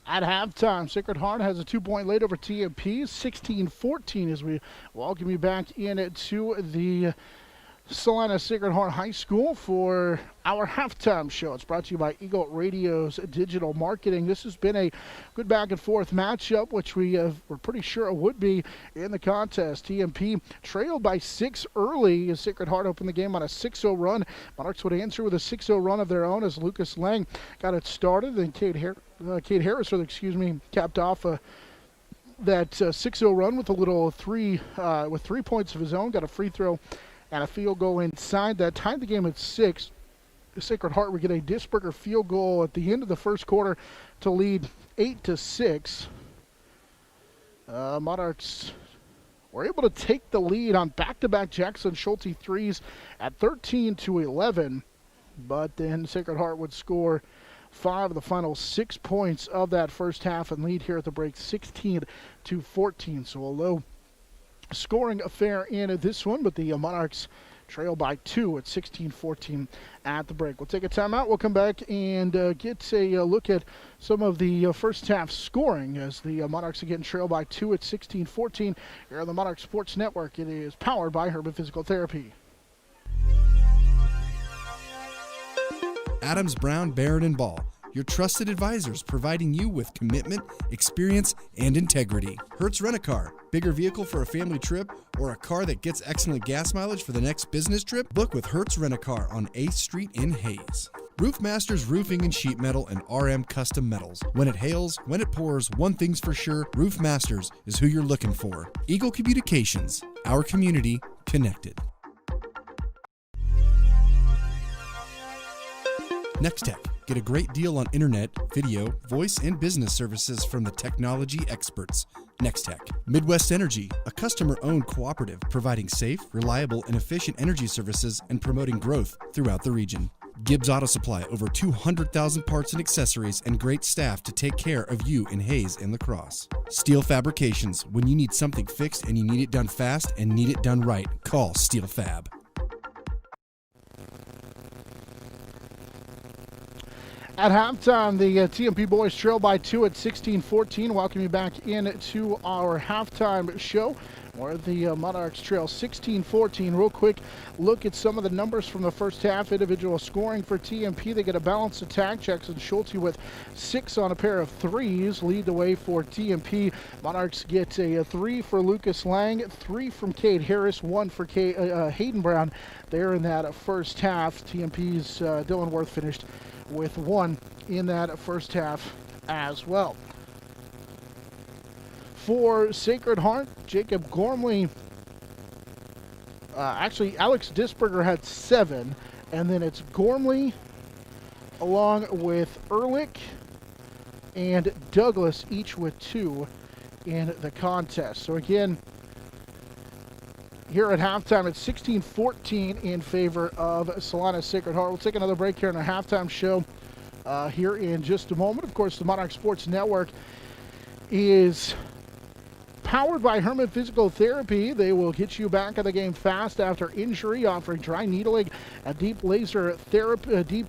At halftime, Sacred Heart has a 2-point lead over TMP, 16-14 as we welcome you back into the Salina Sacred Heart High School for our halftime show. It's brought to you by Eagle Radio's digital marketing. This has been a good back and forth matchup, which were pretty sure it would be in the contest. TMP trailed by 6 early as Sacred Heart opened the game on a 6-0 run. Monarchs would answer with a 6-0 run of their own as Lucas Lang got it started. Then Cade Harris, capped off that 6-0 run with a little 3 points of his own. Got a free throw and a field goal inside that tied the game at 6. The Sacred Heart would get a Disberger field goal at the end of the first quarter to lead 8-6. Monarchs were able to take the lead on back-to-back Jackson Schulte threes at 13-11, but then Sacred Heart would score 5 of the final 6 points of that first half and lead here at the break 16-14. So a low scoring affair in this one, but the Monarchs trail by 2 at 16-14 at the break. We'll take a timeout. We'll come back and get a look at some of the first half scoring as the Monarchs again trail by 2 at 16-14 here on the Monarch Sports Network. It is powered by Herman Physical Therapy. Adams, Brown, Barron, and Ball, your trusted advisors providing you with commitment, experience, and integrity. Hertz Rent-A-Car, bigger vehicle for a family trip or a car that gets excellent gas mileage for the next business trip? Book with Hertz Rent-A-Car on 8th Street in Hayes. Roof Masters Roofing and Sheet Metal and RM Custom Metals. When it hails, when it pours, one thing's for sure, Roof Masters is who you're looking for. Eagle Communications, our community connected. Next-Tech. Get a great deal on internet, video, voice, and business services from the technology experts. Next-Tech. Midwest Energy, a customer-owned cooperative providing safe, reliable, and efficient energy services and promoting growth throughout the region. Gibbs Auto Supply, over 200,000 parts and accessories and great staff to take care of you in Hayes and La Crosse. Steel Fabrications, when you need something fixed and you need it done fast and need it done right, call Steel Fab. At halftime, the TMP boys trail by 2 at 16-14. Welcome you back into our halftime show where the Monarchs trail 16-14. Real quick look at some of the numbers from the first half. Individual scoring for TMP. They get a balanced attack. Jackson Schulte with 6 on a pair of threes. Lead the way for TMP. Monarchs get a 3 for Lucas Lang, 3 from Cade Harris, 1 for Hayden Brown there in that first half. TMP's Dylan Worth finished with 1 in that first half as well. For Sacred Heart, Jacob Gormley, actually Alex Disberger had 7, and then it's Gormley along with Ehrlich and Douglas, each with 2 in the contest. So again, here at halftime, it's 16-14 in favor of Salina Sacred Heart. We'll take another break here in our halftime show here in just a moment. Of course, the Monarch Sports Network is powered by Herman Physical Therapy. They will get you back in the game fast after injury, offering dry needling, a deep laser therapy,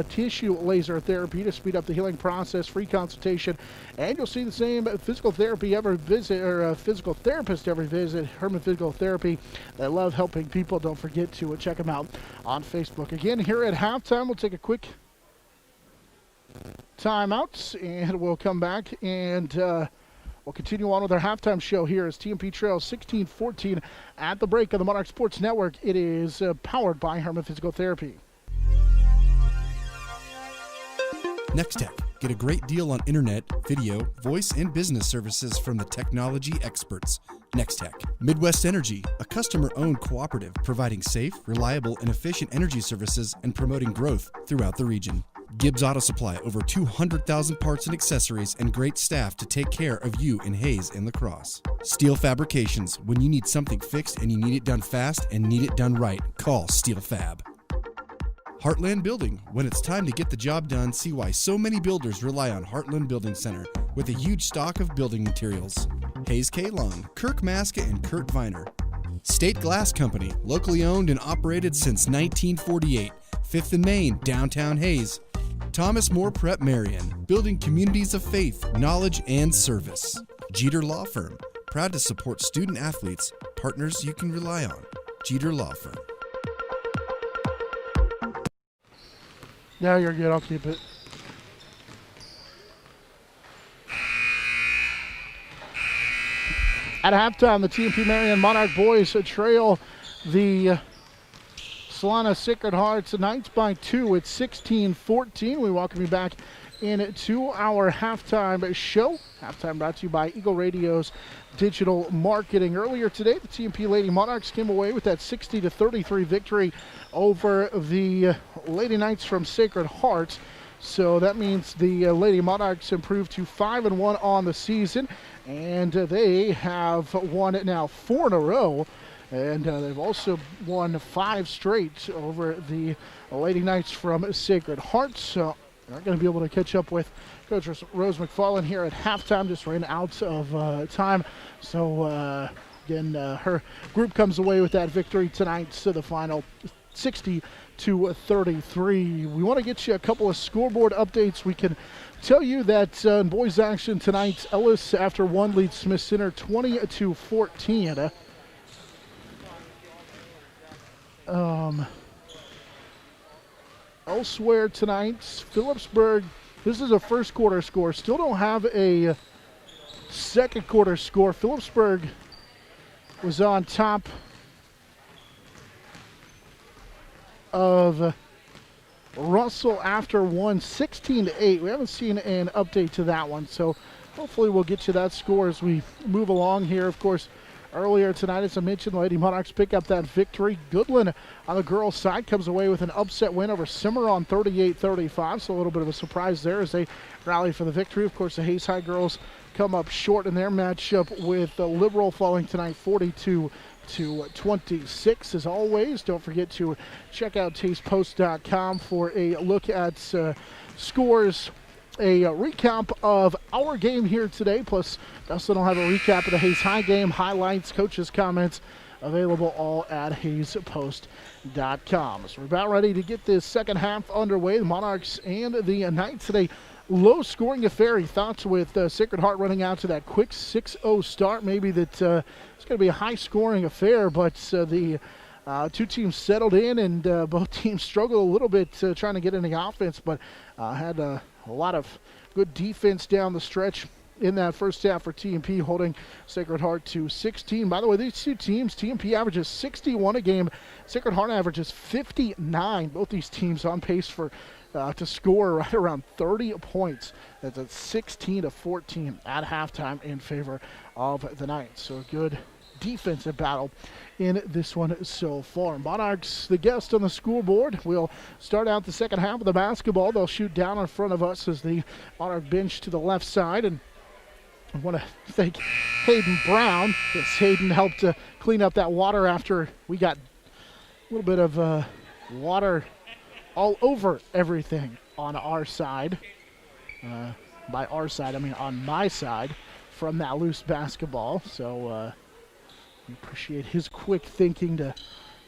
tissue laser therapy to speed up the healing process. Free consultation, and you'll see the same physical therapy ever visit, or physical therapist ever visit. Herman Physical Therapy. They love helping people. Don't forget to check them out on Facebook. Again, here at halftime, we'll take a quick timeout, and we'll come back and we'll continue on with our halftime show here as TMP trails 16-14 at the break of the Monarch Sports Network. It is powered by Herman Physical Therapy. Next-Tech. Get a great deal on internet, video, voice, and business services from the technology experts. Next-Tech. Midwest Energy, a customer-owned cooperative providing safe, reliable, and efficient energy services and promoting growth throughout the region. Gibbs Auto Supply, over 200,000 parts and accessories and great staff to take care of you in Hayes and La Crosse. Steel Fabrications, when you need something fixed and you need it done fast and need it done right, call Steel Fab. Heartland Building, when it's time to get the job done, see why so many builders rely on Heartland Building Center with a huge stock of building materials. Hayes K. Long, Kirk Maska, and Kurt Viner. State Glass Company, locally owned and operated since 1948, 5th and Main, downtown Hayes. Thomas More Prep Marian, building communities of faith, knowledge, and service. Jeter Law Firm, proud to support student athletes, partners you can rely on. Jeter Law Firm. Yeah, you're good. I'll keep it. At halftime, the TMP-Marian Monarch boys trail the Salina Sacred Hearts Knights by 2 at 16-14. We welcome you back into our halftime show. Halftime brought to you by Eagle Radio's digital marketing. Earlier today, the TMP Lady Monarchs came away with that 60-33 victory over the Lady Knights from Sacred Hearts. So that means the Lady Monarchs improved to 5-1 on the season, and they have won it now 4 in a row. And they've also won 5 straight over the Lady Knights from Sacred Hearts. So they're going to be able to catch up with Coach Rose McFarland here at halftime. Just ran out of time. So Again, her group comes away with that victory tonight, so the final 60-33. We want to get you a couple of scoreboard updates. We can tell you that in boys action tonight, Ellis after one leads Smith Center 20-14. Elsewhere tonight, Phillipsburg, this is a first quarter score. Still don't have a second quarter score. Phillipsburg was on top of Russell after one, 16-8. We haven't seen an update to that one, so hopefully we'll get you that score as we move along here. Of course, earlier tonight, as I mentioned, Lady Monarchs pick up that victory. Goodland on the girls' side comes away with an upset win over Cimarron 38-35, so a little bit of a surprise there as they rally for the victory. Of course, the Hayes High girls come up short in their matchup with Liberal, falling tonight 42-26. As always, don't forget to check out tastepost.com for a look at scores, a recap of our game here today, plus Dustin will have a recap of the Hayes High game, highlights, coaches' comments, available all at hazepost.com. So we're about ready to get this second half underway. The Monarchs and the Knights today, low-scoring affair. He thoughts with Sacred Heart running out to that quick 6-0 start. Maybe that it's going to be a high-scoring affair, but the two teams settled in, and both teams struggled a little bit trying to get in the offense, but had a lot of good defense down the stretch in that first half for TMP, holding Sacred Heart to 16. By the way, these two teams, TMP averages 61 a game. Sacred Heart averages 59. Both these teams on pace for to score right around 30 points. That's at 16-14 at halftime in favor of the Knights. So a good defensive battle in this one so far. Monarchs, the guest on the scoreboard, will start out the second half of the basketball. They'll shoot down in front of us as the Monarch bench to the left side. And I want to thank Hayden Brown, as Hayden helped clean up that water after we got a little bit of water all over everything on our side. By our side, I mean on my side from that loose basketball. So we appreciate his quick thinking to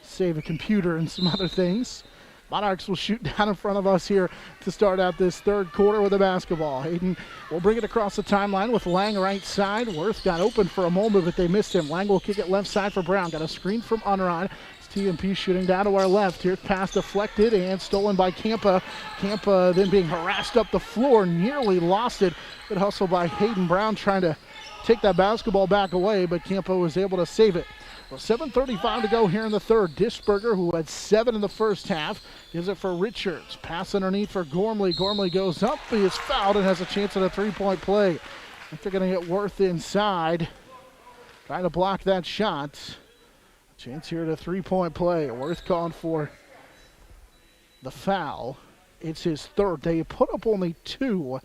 save a computer and some other things. Monarchs will shoot down in front of us here to start out this third quarter with the basketball. Hayden will bring it across the timeline with Lang right side. Worth got open for a moment, but they missed him. Lang will kick it left side for Brown. Got a screen from Unrod. TMP shooting down to our left. Here's pass deflected and stolen by Campa. Campa then being harassed up the floor, nearly lost it. Good hustle by Hayden Brown trying to take that basketball back away, but Campa was able to save it. Well, 7:35 to go here in the third. Disberger, who had 7 in the first half, gives it for Richards. Pass underneath for Gormley. Gormley goes up. He is fouled and has a chance at a three-point play. If they're going to get Worth inside, trying to block that shot. Chance here at a three-point play. Worth calling for the foul. It's his third. They put up only 2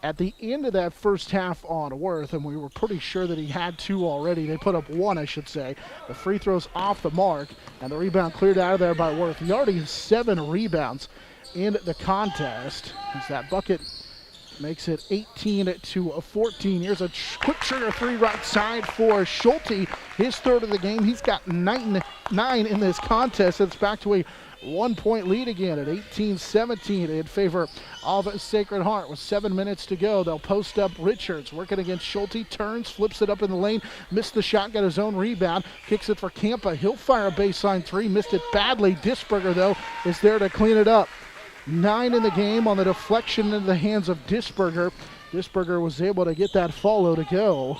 at the end of that first half on Worth, and we were pretty sure that he had 2 already. They put up 1, I should say. The free throw's off the mark, and the rebound cleared out of there by Worth. He already has 7 rebounds in the contest. As that bucket makes it 18-14. Here's a quick trigger 3 right side for Schulte. His third of the game. He's got 9 in this contest. It's back to a 1-point lead again at 18-17 in favor of Sacred Heart with 7 minutes to go. They'll post up Richards, working against Schulte, turns, flips it up in the lane, missed the shot, got his own rebound, kicks it for Campa. He'll fire a baseline 3, missed it badly. Disberger, though, is there to clean it up. 9 in the game on the deflection into the hands of Disberger. Disberger was able to get that follow to go.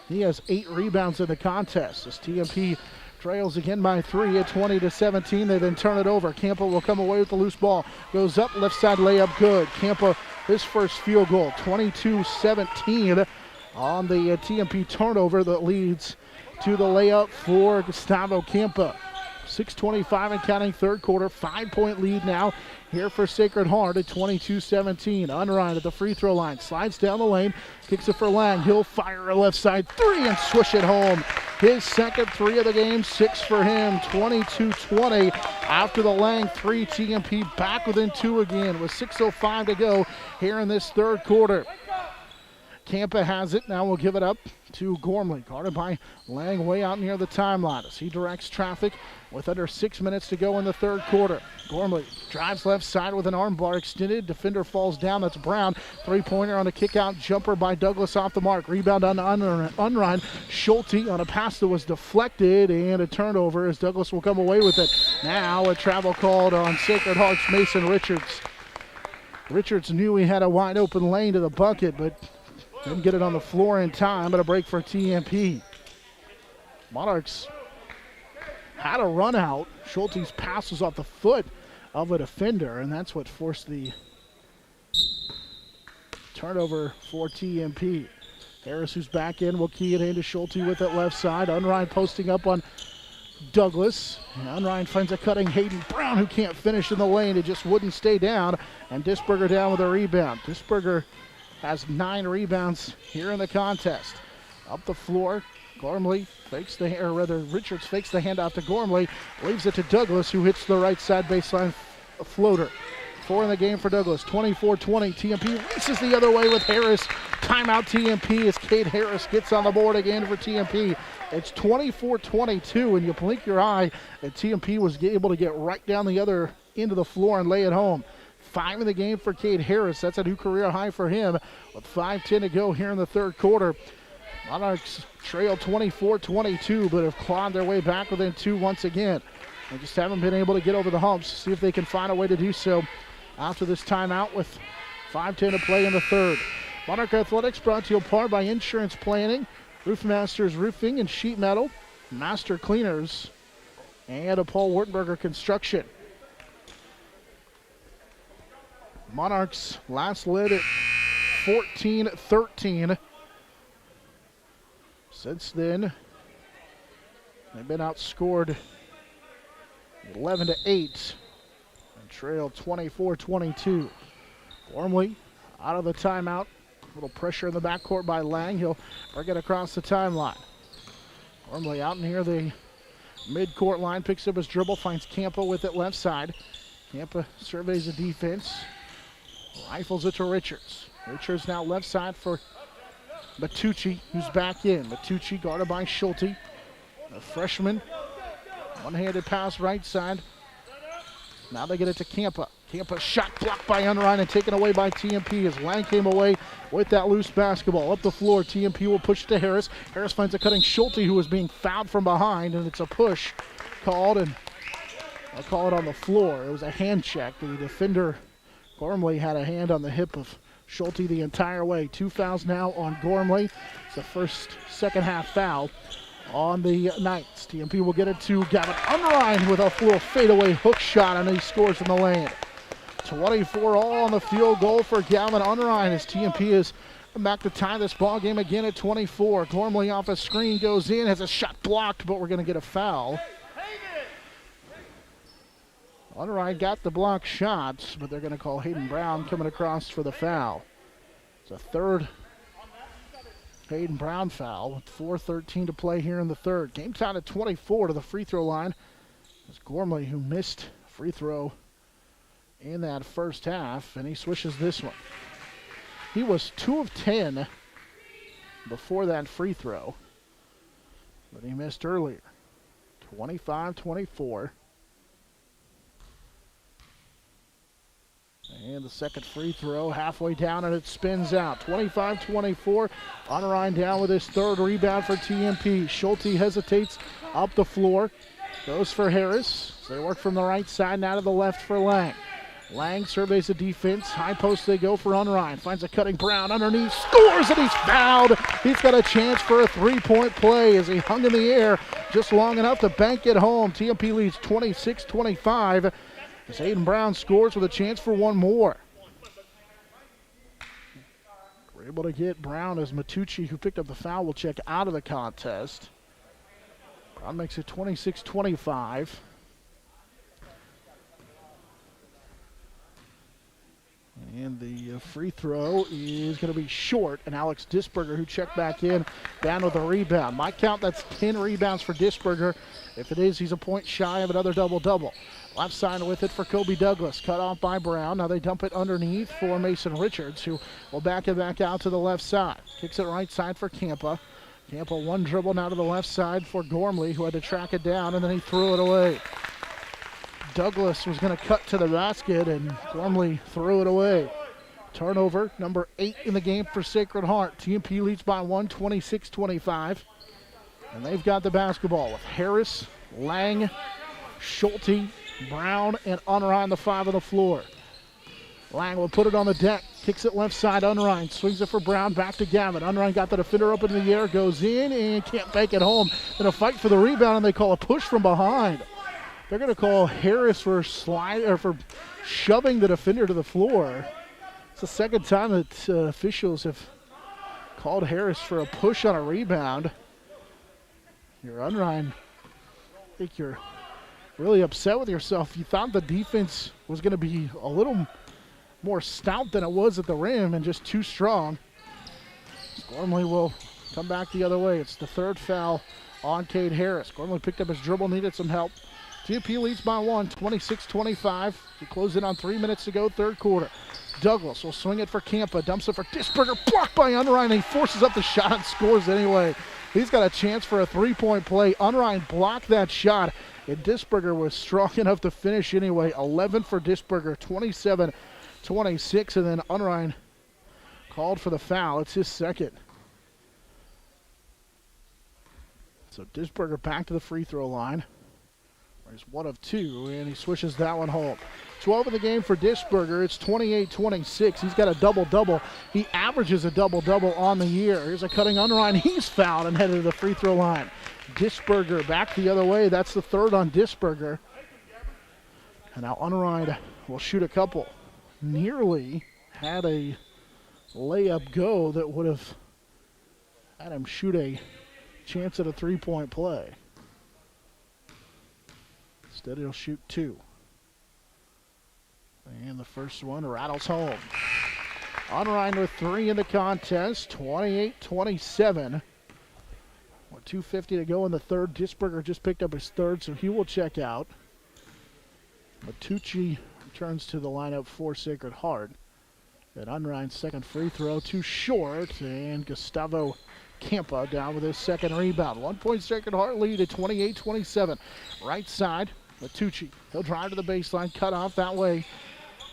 He has 8 rebounds in the contest as TMP trails again by 3 at 20-17. They then turn it over. Campa will come away with the loose ball. Goes up, left side layup, good. Campa, his first field goal, 22-17 on the TMP turnover that leads to the layup for Gustavo Campa. 6:25 and counting third quarter, 5-point lead now here for Sacred Heart at 22-17. Unright at the free throw line, slides down the lane, kicks it for Lang. He'll fire a left side 3 and swish it home. His second 3 of the game, 6 for him, 22-20. After the Lang 3, TMP back within 2 again with 6:05 to go here in this third quarter. Campa has it. Now we'll give it up to Gormley. Guarded by Lang way out near the timeline as he directs traffic with under 6 minutes to go in the third quarter. Gormley drives left side with an arm bar extended. Defender falls down. That's Brown. Three-pointer on a kick-out jumper by Douglas off the mark. Rebound on Unrein. Schulte on a pass that was deflected and a turnover as Douglas will come away with it. Now a travel called on Sacred Heart's Mason Richards. Richards knew he had a wide open lane to the bucket, but didn't get it on the floor in time, but a break for TMP. Monarchs had a run out. Schulte's pass was off the foot of a defender, and that's what forced the turnover for TMP. Harris, who's back in, will key it into Schulte with it left side. Unrein posting up on Douglas. Unrein finds a cutting Hayden Brown, who can't finish in the lane. It just wouldn't stay down, and Disberger down with a rebound. Disberger has 9 rebounds here in the contest. Up the floor, Gormley fakes Richards fakes the handoff to Gormley, leaves it to Douglas, who hits the right side baseline floater. 4 in the game for Douglas, 24-20. TMP races the other way with Harris. Timeout TMP as Cade Harris gets on the board again for TMP. It's 24-22, and you blink your eye, and TMP was able to get right down the other end of the floor and lay it home. 5 in the game for Cade Harris. That's a new career high for him with 5:10 to go here in the third quarter. Monarchs trail 24-22, but have clawed their way back within 2 once again. They just haven't been able to get over the humps. See if they can find a way to do so after this timeout with 5:10 to play in the third. Monarch Athletics brought to you in part by Insurance Planning, Roof Masters Roofing and Sheet Metal, Master Cleaners, and a Paul Wartenberger Construction. Monarchs last led at 14-13. Since then, they've been outscored 11-8 and trail 24-22. Gormley out of the timeout. A little pressure in the backcourt by Lang. He'll bring it across the timeline. Gormley out near the midcourt line, picks up his dribble, finds Campa with it left side. Campa surveys the defense. Rifles it to Richards. Richards now left side for Matucci, who's back in. Matucci guarded by Schulte, a freshman. One-handed pass right side. Now they get it to Campa. Campa shot blocked by Unrein and taken away by TMP as Lang came away with that loose basketball. Up the floor, TMP will push to Harris. Harris finds a cutting Schulte, who is being fouled from behind, and it's a push called, and I'll call it on the floor. It was a hand check. The defender, Gormley, had a hand on the hip of Schulte the entire way. 2 fouls now on Gormley. It's the first second half foul on the Knights. TMP will get it to Gavin Unrein with a little fadeaway hook shot, and he scores in the lane. 24 all on the field goal for Gavin Unrein as TMP is back to tie this ball game again at 24. Gormley off a screen goes in, has a shot blocked, but we're going to get a foul. Unrein got the block shots, but they're going to call Hayden Brown coming across for the foul. It's a third Hayden Brown foul with 4:13 to play here in the third. Game tied at 24 to the free throw line. It's Gormley who missed free throw in that first half, and he swishes this one. He was 2 of 10 before that free throw, but he missed earlier. 25-24. And the second free throw halfway down, and it spins out. 25-24. Unrein down with his third rebound for TMP. Schulte hesitates up the floor. Goes for Harris. So they work from the right side now to the left for Lang. Lang surveys the defense. High post they go for Unrein. Finds a cutting Brown underneath. Scores, and he's fouled. He's got a chance for a three-point play as he hung in the air just long enough to bank it home. TMP leads 26-25. As Hayden Brown scores with a chance for one more. We're able to get Brown as Matucci, who picked up the foul, will check out of the contest. Brown makes it 26-25. And the free throw is going to be short, and Alex Disberger, who checked back in, down with a rebound. My count, that's 10 rebounds for Disberger. If it is, he's a point shy of another double-double. Left side with it for Kobe Douglas. Cut off by Brown. Now they dump it underneath for Mason Richards, who will back it back out to the left side. Kicks it right side for Campa. Campa one dribble now to the left side for Gormley, who had to track it down, and then he threw it away. Douglas was going to cut to the basket, and Gormley threw it away. Turnover, number 8 in the game for Sacred Heart. TMP leads by 1, 26-25. And they've got the basketball with Harris, Lang, Schulte, Brown, and Unrein on the 5 on the floor. Lang will put it on the deck, kicks it left side. Unrein swings it for Brown, back to Gavin. Unrein got the defender up in the air, goes in, and can't bank it home. Then a fight for the rebound, and they call a push from behind. They're going to call Harris for for shoving the defender to the floor. It's the second time that officials have called Harris for a push on a rebound. You're Unrein. I think you're really upset with yourself. You thought the defense was going to be a little more stout than it was at the rim and just too strong. Gormley will come back the other way. It's the third foul on Cade Harris. Gormley picked up his dribble, needed some help. TMP leads by 1, 26-25. We close in on 3 minutes to go, third quarter. Douglas will swing it for Campa, dumps it for Disberger, blocked by Unrein. He forces up the shot and scores anyway. He's got a chance for a three-point play. Unrein blocked that shot, and Disberger was strong enough to finish anyway. 11 for Disberger, 27-26, and then Unrein called for the foul. It's his second. So Disberger back to the free throw line. He's 1 of 2, and he swishes that one home. 12 in the game for Disberger. It's 28-26. He's got a double-double. He averages a double-double on the year. Here's a cutting Unrein. He's fouled and headed to the free throw line. Disberger back the other way. That's the third on Disberger. And now Unrein will shoot a couple. Nearly had a layup go that would have had him shoot a chance at a three-point play. Instead, he'll shoot 2. And the first one rattles home. Unrein with 3 in the contest, 28-27. 2:50 to go in the third. Disberger just picked up his third, so he will check out. Matucci returns to the lineup for Sacred Heart. And Unrein's second free throw too short, and Gustavo Campa down with his second rebound. 1 point Sacred Heart lead at 28-27. Right side, Matucci. He'll drive to the baseline, cut off that way.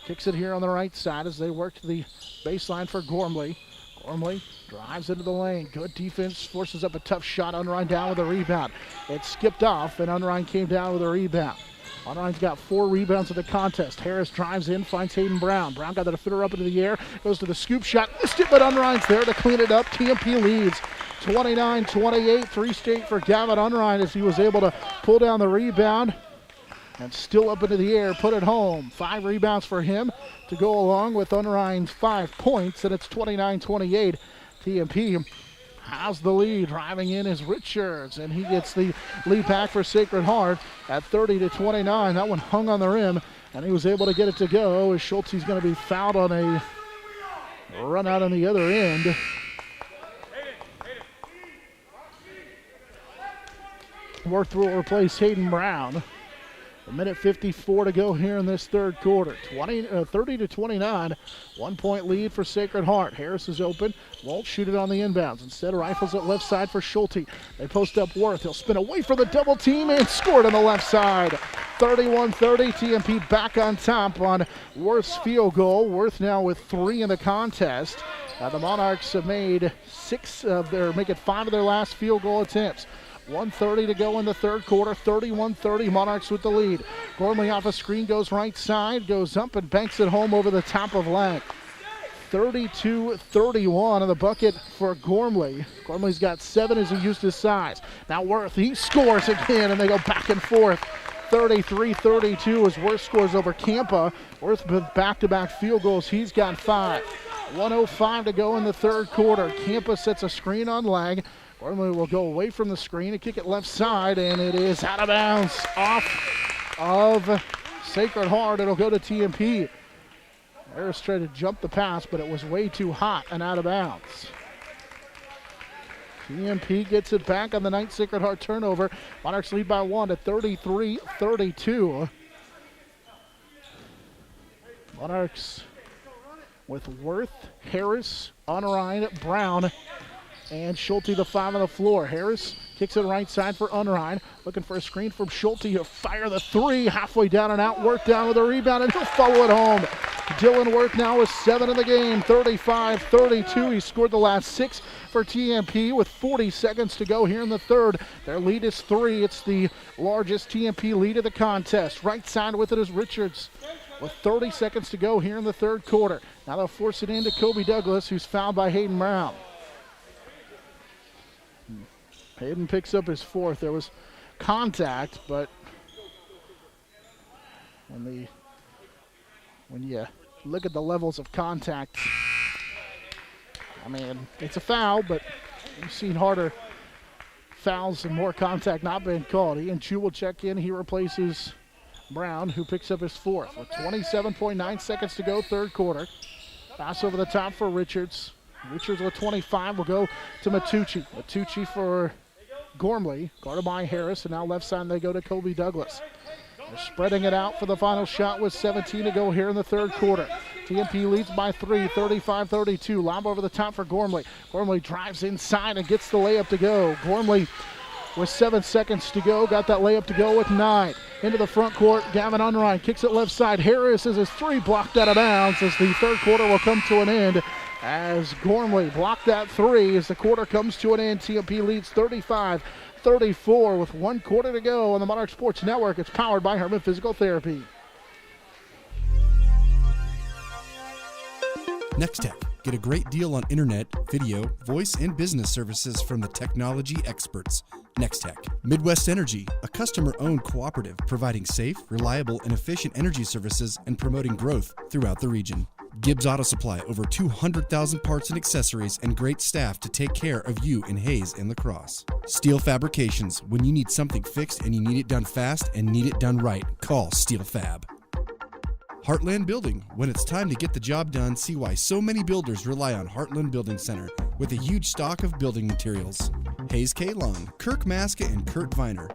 Kicks it here on the right side as they work to the baseline for Gormley. Gormley drives into the lane. Good defense, forces up a tough shot. Unrein down with a rebound. It skipped off, and Unrein came down with a rebound. Unrein's got 4 rebounds in the contest. Harris drives in, finds Hayden Brown. Brown got the defender up into the air, goes to the scoop shot, missed it, but Unrein's there to clean it up. TMP leads 29-28, 3 straight for Gavin Unrein as he was able to pull down the rebound and still up into the air, put it home. 5 rebounds for him to go along with Unrein's 5 points, and it's 29-28. TMP has the lead. Driving in is Richards, and he gets the lead back for Sacred Heart at 30-29. That one hung on the rim, and he was able to get it to go as Schulte's going to be fouled on a run out on the other end. Worth will replace Hayden Brown. 1:54 to go here in this third quarter. 30-29, 1 point lead for Sacred Heart. Harris is open, won't shoot it on the inbounds. Instead, rifles it left side for Schulte. They post up Worth. He'll spin away for the double team and scored on the left side. 31-30, TMP back on top on Worth's field goal. Worth now with 3 in the contest. The Monarchs have made 5 of their last field goal attempts. 1:30 to go in the third quarter, 31-30, Monarchs with the lead. Gormley off a screen, goes right side, goes up and banks it home over the top of Lang. 32-31 on the bucket for Gormley. Gormley's got 7 as he used his size. Now Worth, he scores again, and they go back and forth. 33-32 as Worth scores over Campa. Worth with back-to-back field goals, he's got 5. 1:05 to go in the third quarter. Campa sets a screen on Lang. Gormley will go away from the screen and kick it left side, and it is out of bounds off of Sacred Heart. It'll go to TMP. Harris tried to jump the pass, but it was way too hot and out of bounds. TMP gets it back on the night. Sacred Heart turnover. Monarchs lead by 1 at 33-32. Monarchs with Worth, Harris, Unrein, Brown, and Schulte, the 5 on the floor. Harris kicks it right side for Unrein. Looking for a screen from Schulte. He'll fire the 3. Halfway down and out. Worth down with a rebound, and he'll follow it home. Dylan Worth now with 7 in the game. 35-32. He scored the last 6 for TMP with 40 seconds to go here in the third. Their lead is 3. It's the largest TMP lead of the contest. Right side with it is Richards with 30 seconds to go here in the third quarter. Now they'll force it into Kobe Douglas, who's fouled by Hayden Brown. Hayden picks up his 4th. There was contact, but when you look at the levels of contact, I mean, it's a foul, but we've seen harder fouls and more contact not being called. Ian Chu will check in. He replaces Brown, who picks up his 4th. With 27.9 seconds to go, third quarter. Pass over the top for Richards. Richards with 25 will go to Matucci. Matucci for Gormley, guarded by Harris, and now left side they go to Kobe Douglas. They're spreading it out for the final shot with 17 to go here in the third quarter. TMP leads by 3, 35-32. Lob over the top for Gormley. Gormley drives inside and gets the layup to go. Gormley with 7 seconds to go, got that layup to go with 9. Into the front court, Gavin Unrein kicks it left side. Harris is his 3 blocked out of bounds as the third quarter will come to an end. As Gormley blocked that 3 as the quarter comes to an end. TMP leads 35-34 with 1 quarter to go on the Monarch Sports Network. It's powered by Herman Physical Therapy. Next Tech. Get a great deal on internet, video, voice, and business services from the technology experts. Next Tech. Midwest Energy, a customer-owned cooperative providing safe, reliable, and efficient energy services and promoting growth throughout the region. Gibbs Auto Supply, over 200,000 parts and accessories and great staff to take care of you in Hayes and La Crosse. Steel Fabrications, when you need something fixed and you need it done fast and need it done right, call Steel Fab. Heartland Building, when it's time to get the job done, see why so many builders rely on Heartland Building Center with a huge stock of building materials. Hayes K. Long, Kirk Maska, and Kurt Viner.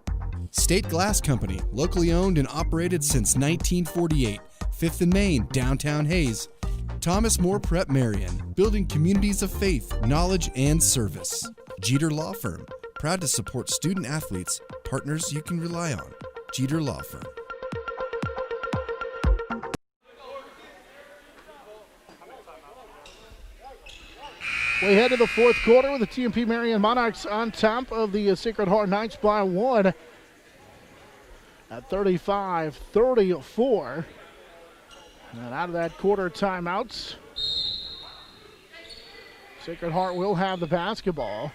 State Glass Company, locally owned and operated since 1948, 5th and Main, downtown Hayes. Thomas More Prep Marian, building communities of faith, knowledge, and service. Jeter Law Firm, proud to support student athletes, partners you can rely on. Jeter Law Firm. We head to the fourth quarter with the TMP-Marian Monarchs on top of the Sacred Heart Knights by 1 at 35-34. And out of that quarter, timeouts. Sacred Heart will have the basketball.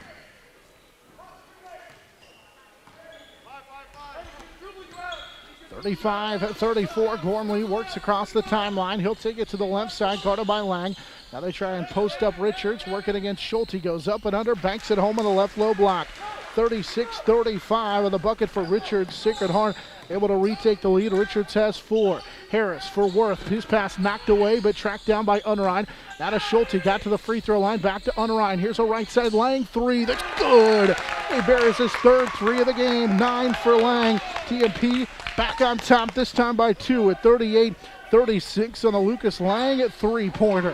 (35-34). Gormley works across the timeline. He'll take it to the left side, guarded by Lang. Now they try and post up Richards, working against Schulte. Goes up and under, banks it home on the left low block. 36-35 on the bucket for Richards. Sacred Heart able to retake the lead. Richards has 4. Harris for Worth. His pass knocked away, but tracked down by Unrein. Now to Schulte. Got to the free throw line. Back to Unrein. Here's a right side Lang 3. That's good. He buries his third 3 of the game. 9 for Lang. TMP back on top, this time by 2 at 38-36 on the Lucas Lang at 3-pointer.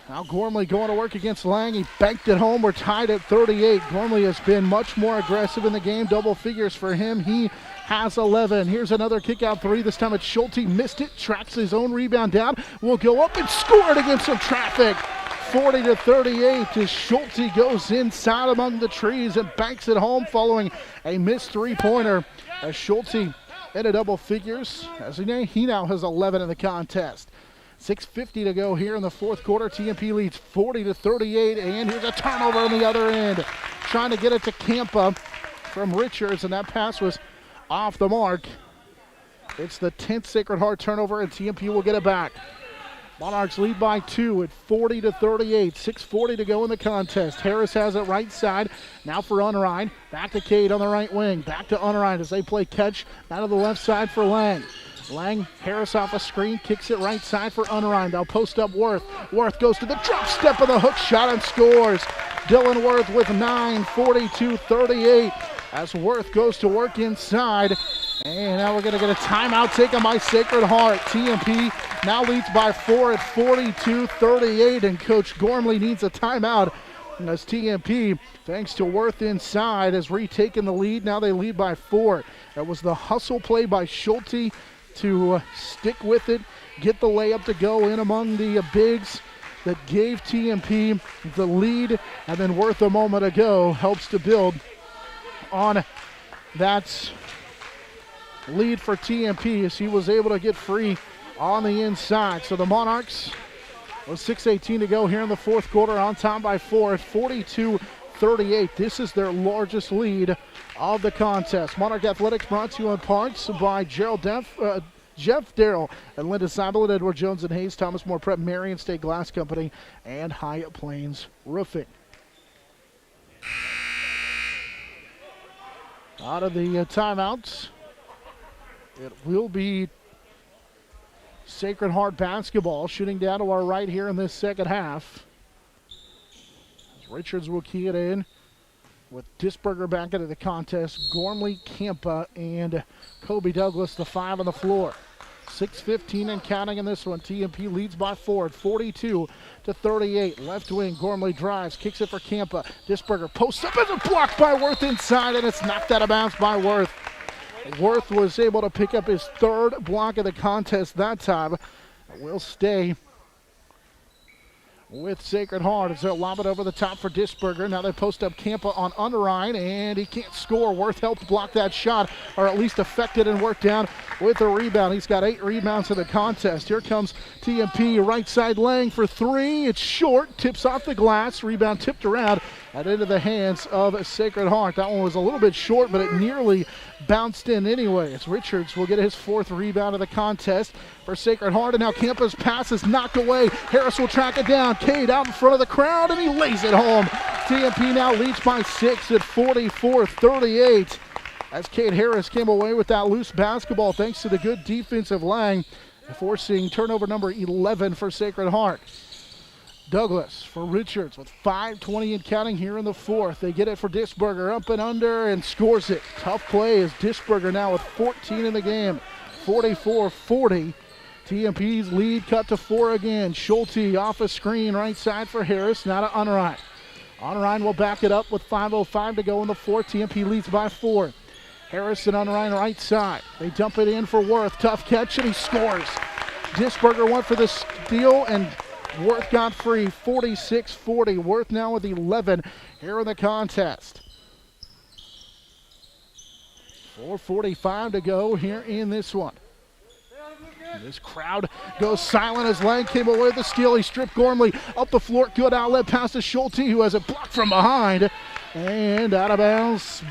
Now Gormley going to work against Lang. He banked it home. We're tied at 38. Gormley has been much more aggressive in the game. Double figures for him. He has 11. Here's another kick out 3. This time it's Schulte. Missed it. Tracks his own rebound down. Will go up and score it against some traffic. 40-38 as Schulte goes inside among the trees and banks it home following a missed 3-pointer. As Schulte into double figures. As he now has 11 in the contest. 6:50 to go here in the fourth quarter. TMP leads 40-38, and here's a turnover on the other end. Trying to get it to Campa from Richards, and that pass was off the mark. It's the 10th Sacred Heart turnover, and TMP will get it back. Monarchs lead by 2 at 40-38. 6:40 to go in the contest. Harris has it right side. Now for Unrein. Back to Cade on the right wing. Back to Unrein as they play catch. Out of the left side for Lang. Lang, Harris off a screen, kicks it right side for Unrein. They'll post up Worth. Worth goes to the drop step of the hook shot and scores. Dylan Worth with 9, 42-38. As Worth goes to work inside. And now we're going to get a timeout taken by Sacred Heart. TMP now leads by 4 at 42-38, and Coach Gormley needs a timeout. And as TMP, thanks to Worth inside, has retaken the lead. Now they lead by 4. That was the hustle play by Schulte to stick with it, get the layup to go in among the bigs that gave TMP the lead. And then Worth a moment ago helps to build on that lead for TMP as he was able to get free on the inside. So the Monarchs, with 6:18 to go here in the fourth quarter, on top by 4 at 42-38. This is their largest lead of the contest. Monarch Athletics brought to you in parts by Jeff Darrell and Linda Seibel at Edward Jones and Hayes, Thomas More Prep, Marion State Glass Company, and High Plains Roofing. Out of the timeouts, it will be Sacred Heart basketball shooting down to our right here in this second half. As Richards will key it in with Disberger back into the contest. Gormley, Campa, and Kobe Douglas, the 5 on the floor. 6:15 and counting in this one. TMP leads by 4 at 42-38. Left wing, Gormley drives, kicks it for Campa. Disberger posts up, it's blocked by Worth inside, and it's knocked out of bounds by Worth. Worth was able to pick up his third block of the contest that time. Will stay with Sacred Heart as they'll lob it over the top for Disberger. Now they post up Campa on Underine, and he can't score. Worth helped block that shot, or at least affected and worked down with a rebound. He's got 8 rebounds in the contest. Here comes TMP, right side Lang for 3. It's short, tips off the glass. Rebound tipped around and into the hands of Sacred Heart. That one was a little bit short, but it nearly bounced in anyway. As Richards will get his 4th rebound of the contest for Sacred Heart, and now Campa's pass is knocked away. Harris will track it down. Cade out in front of the crowd, and he lays it home. TMP now leads by 6 at 44-38. As Cade Harris came away with that loose basketball thanks to the good defense of Lang, forcing turnover number 11 for Sacred Heart. Douglas for Richards with 5:20 and counting here in the fourth. They get it for Disberger, up and under, and scores it. Tough play as Disberger now with 14 in the game. 44-40. TMP's lead cut to 4 again. Schulte off a screen right side for Harris. Now to Unrein. Unrein will back it up with 5:05 to go in the fourth. TMP leads by 4. Harris and Unrein right side. They dump it in for Worth. Tough catch, and he scores. Disberger went for the steal, and Worth got free. 46-40. Worth now with 11 here in the contest. 4:45 to go here in this one. This crowd goes silent as Lang came away with the steal. He stripped Gormley up the floor. Good outlet pass to Schulte, who has it blocked from behind. And out of bounds.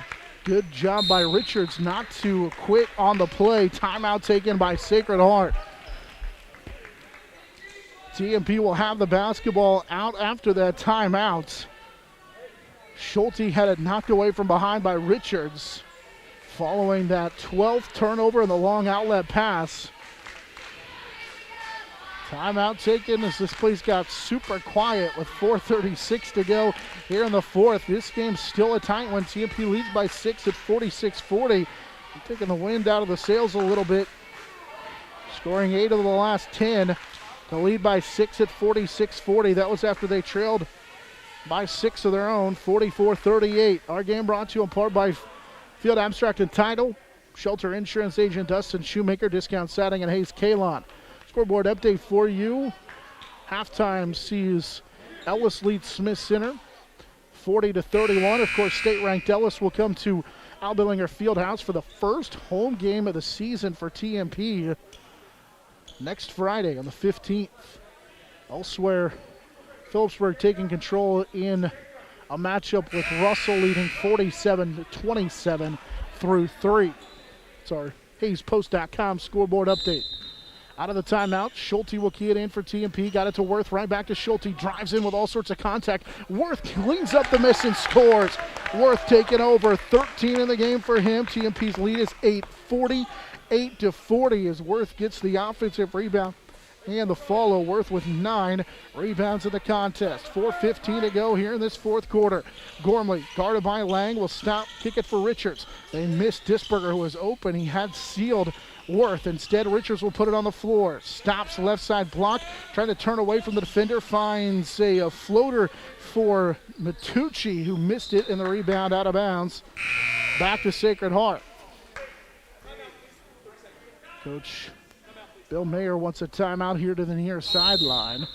Good job by Richards not to quit on the play. Timeout taken by Sacred Heart. TMP will have the basketball out after that timeout. Schulte had it knocked away from behind by Richards following that 12th turnover and the long outlet pass. Timeout taken as this place got super quiet with 4:36 to go here in the fourth. This game's still a tight one. TMP leads by 6 at 46-40. Taking the wind out of the sails a little bit. Scoring 8 of the last 10. The lead by 6 at 46-40. That was after they trailed by 6 of their own, 44-38. Our game brought to you in part by Field Abstract and Title, Shelter Insurance Agent Dustin Shoemaker, Discount Siding, and Hayes Kalon. Scoreboard update for you. Halftime sees Ellis lead Smith Center 40-31. Of course, state-ranked Ellis will come to Al Billinger Fieldhouse for the first home game of the season for TMP next Friday on the 15th. Elsewhere, Phillipsburg taking control in a matchup with Russell leading 47-27 through 3. It's our HayesPost.com scoreboard update. Out of the timeout, Schulte will key it in for TMP. Got it to Worth, right back to Schulte. Drives in with all sorts of contact. Worth cleans up the miss and scores. Worth taking over. 13 in the game for him. TMP's lead is 8, 48-40 as Worth gets the offensive rebound and the follow. Worth with 9 rebounds in the contest. 4:15 to go here in this fourth quarter. Gormley, guarded by Lang, will stop, kick it for Richards. They missed Disberger, who was open. He had sealed Worth. Instead, Richards will put it on the floor. Stops left side block, trying to turn away from the defender. Finds a floater for Matucci, who missed it, and the rebound out of bounds. Back to Sacred Heart. Coach Bill Mayer wants a timeout here to the near sideline.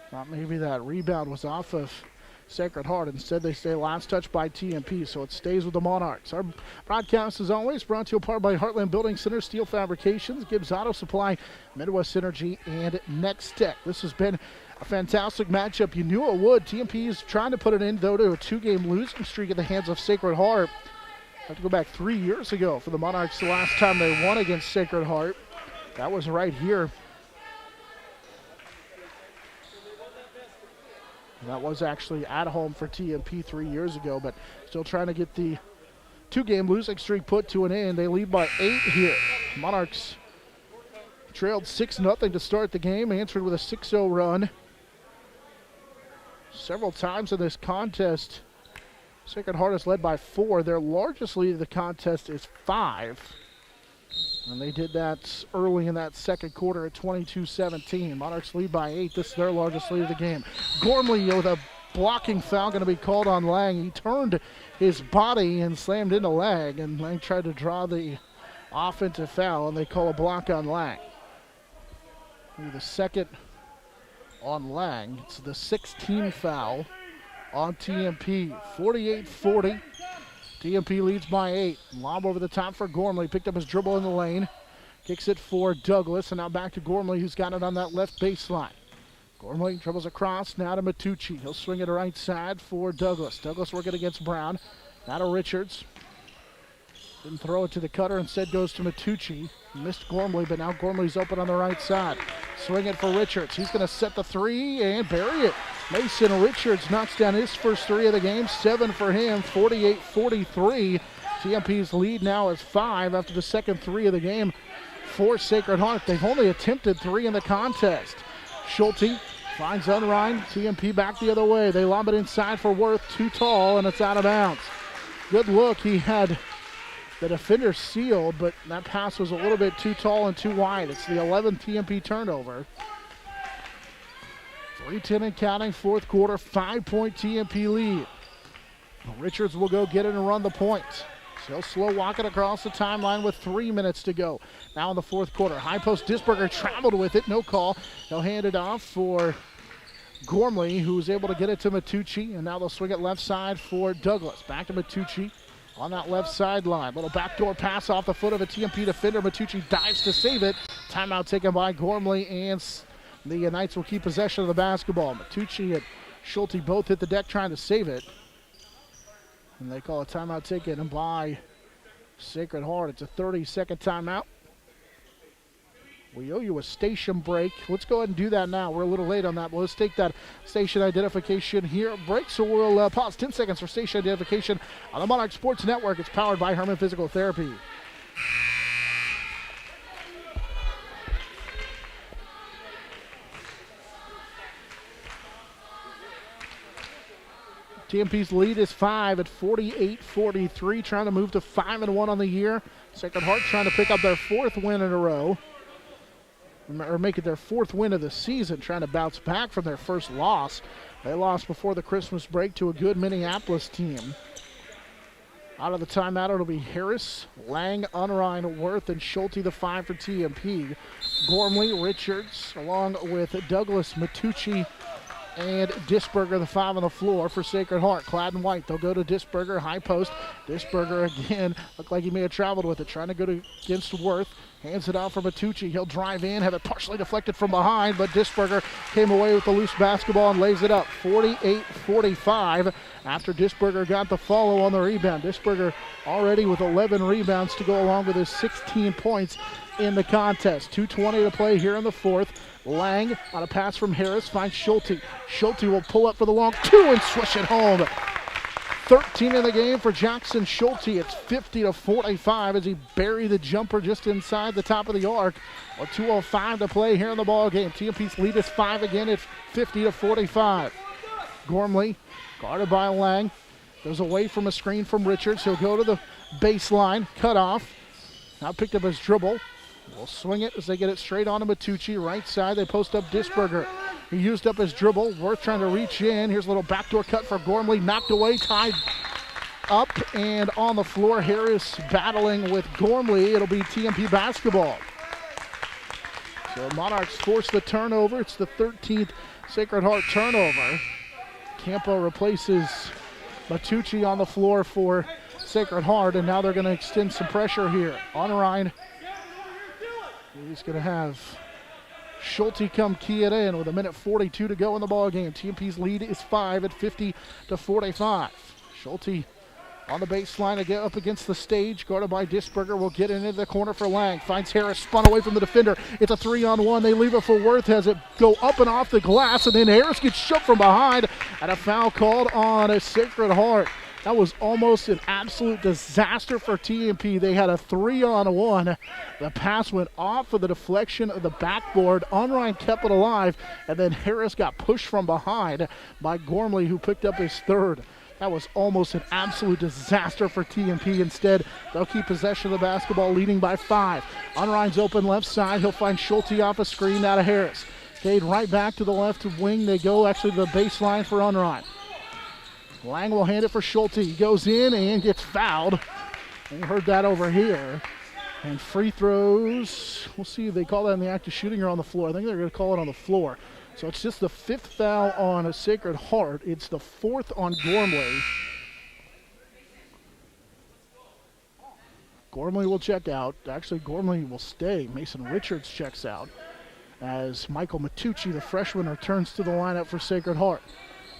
Thought maybe that rebound was off of Sacred Heart. Instead, they say last touch by TMP, so it stays with the Monarchs. Our broadcast, as always, brought to you apart by Heartland Building Center, Steel Fabrications, Gibbs Auto Supply, Midwest Energy, and Next Tech. This has been a fantastic matchup. You knew it would. TMP is trying to put it in, though, to a 2-game losing streak at the hands of Sacred Heart. I have to go back 3 years ago for the Monarchs, the last time they won against Sacred Heart. That was right here. That was actually at home for TMP 3 years ago, but still trying to get the 2-game losing streak put to an end. They lead by 8 here. Monarchs trailed 6-0 to start the game, answered with a 6-0 run. Several times in this contest, Sacred Heart is led by 4. Their largest lead of the contest is 5. And they did that early in that second quarter at 22-17. Monarchs lead by 8. This is their largest lead of the game. Gormley with a blocking foul going to be called on Lang. He turned his body and slammed into Lang, and Lang tried to draw the offensive foul, and they call a block on Lang. The second on Lang. It's the 16th foul on TMP. 48-40. TMP leads by 8. Lob over the top for Gormley. Picked up his dribble in the lane. Kicks it for Douglas, and now back to Gormley, who's got it on that left baseline. Gormley dribbles across, now to Matucci. He'll swing it right side for Douglas. Douglas working against Brown. Now to Richards. Didn't throw it to the cutter, instead goes to Matucci. Missed Gormley, but now Gormley's open on the right side. Swing it for Richards. He's going to set the 3 and bury it. Mason Richards knocks down his first 3 of the game. 7 for him, 48-43. TMP's lead now is 5 after the second 3 of the game for Sacred Heart. They've only attempted 3 in the contest. Schulte finds Unrein. TMP back the other way. They lob it inside for Worth. Too tall, and it's out of bounds. Good look. He had the defender sealed, but that pass was a little bit too tall and too wide. It's the 11th TMP turnover. 3:10 and counting, fourth quarter, 5-point TMP lead. Richards will go get it and run the point. He'll slow walk it across the timeline with 3 minutes to go. Now in the fourth quarter, high post Disberger traveled with it, no call. They'll hand it off for Gormley, who was able to get it to Matucci, and now they'll swing it left side for Douglas. Back to Matucci on that left sideline. Little backdoor pass off the foot of a TMP defender. Matucci dives to save it. Timeout taken by Gormley, and the Knights will keep possession of the basketball. Matucci and Schulte both hit the deck trying to save it. And they call a timeout taken by Sacred Heart. It's a 30-second timeout. We owe you a station break. Let's go ahead and do that now. We're a little late on that, but let's take that station identification here. Break, so we'll pause 10 seconds for station identification on the Monarch Sports Network. It's powered by Herman Physical Therapy. TMP's lead is 5 at 48-43, trying to move to 5-1 on the year. Sacred Heart trying to pick up their 4th win in a row, or make it their 4th win of the season, trying to bounce back from their first loss. They lost before the Christmas break to a good Minneapolis team. Out of the timeout, it'll be Harris, Lang, Unrein, Worth, and Schulte, the 5 for TMP. Gormley, Richards, along with Douglas, Matucci, and Disberger, the 5 on the floor for Sacred Heart. Clad in white, they'll go to Disberger, high post. Disberger again, looked like he may have traveled with it, trying to go against Worth. Hands it out for Matucci. He'll drive in, have it partially deflected from behind, but Disberger came away with the loose basketball and lays it up. 48-45 after Disberger got the follow on the rebound. Disberger already with 11 rebounds to go along with his 16 points in the contest. 2:20 to play here in the fourth. Lang on a pass from Harris finds Schulte. Schulte will pull up for the long 2 and swish it home. 13 in the game for Jackson Schulte. It's 50-45 as he buried the jumper just inside the top of the arc. With 2:05 to play here in the ball game. TMP's lead is 5 again. It's 50-45. Gormley, guarded by Lang, goes away from a screen from Richards. He'll go to the baseline, cut off. Now picked up his dribble. Will swing it as they get it straight on to Matucci. Right side, they post up Disberger. He used up his dribble. Worth trying to reach in. Here's a little backdoor cut for Gormley. Knocked away, tied up and on the floor. Harris battling with Gormley. It'll be TMP basketball. So Monarchs force the turnover. It's the 13th Sacred Heart turnover. Campo replaces Matucci on the floor for Sacred Heart, and now they're going to extend some pressure here. On Ryan, he's going to have Schulte come key it in with 1:42 to go in the ball game. TMP's lead is 5 at 50-45. Schulte on the baseline to get up against the stage, guarded by Disberger. Will get into the corner for Lang. Finds Harris, spun away from the defender. It's a 3-on-1. They leave it for Worth. Has it go up and off the glass, and then Harris gets shoved from behind, and a foul called on a Sacred Heart. That was almost an absolute disaster for TMP. They had a 3-on-1. The pass went off for the deflection of the backboard. Unrein kept it alive, and then Harris got pushed from behind by Gormley, who picked up his third. That was almost an absolute disaster for TMP. Instead, they'll keep possession of the basketball, leading by 5. Unrein's open left side. He'll find Schulte off a screen out of Harris. Cade right back to the left wing. They go actually to the baseline for Unrein. Lang will hand it for Schulte. He goes in and gets fouled. We heard that over here. And free throws, we'll see if they call that in the act of shooting or on the floor. I think they're going to call it on the floor. So it's just the 5th foul on a Sacred Heart. It's the 4th on Gormley. Gormley will check out. Actually, Gormley will stay. Mason Richards checks out as Michael Matucci, the freshman, returns to the lineup for Sacred Heart.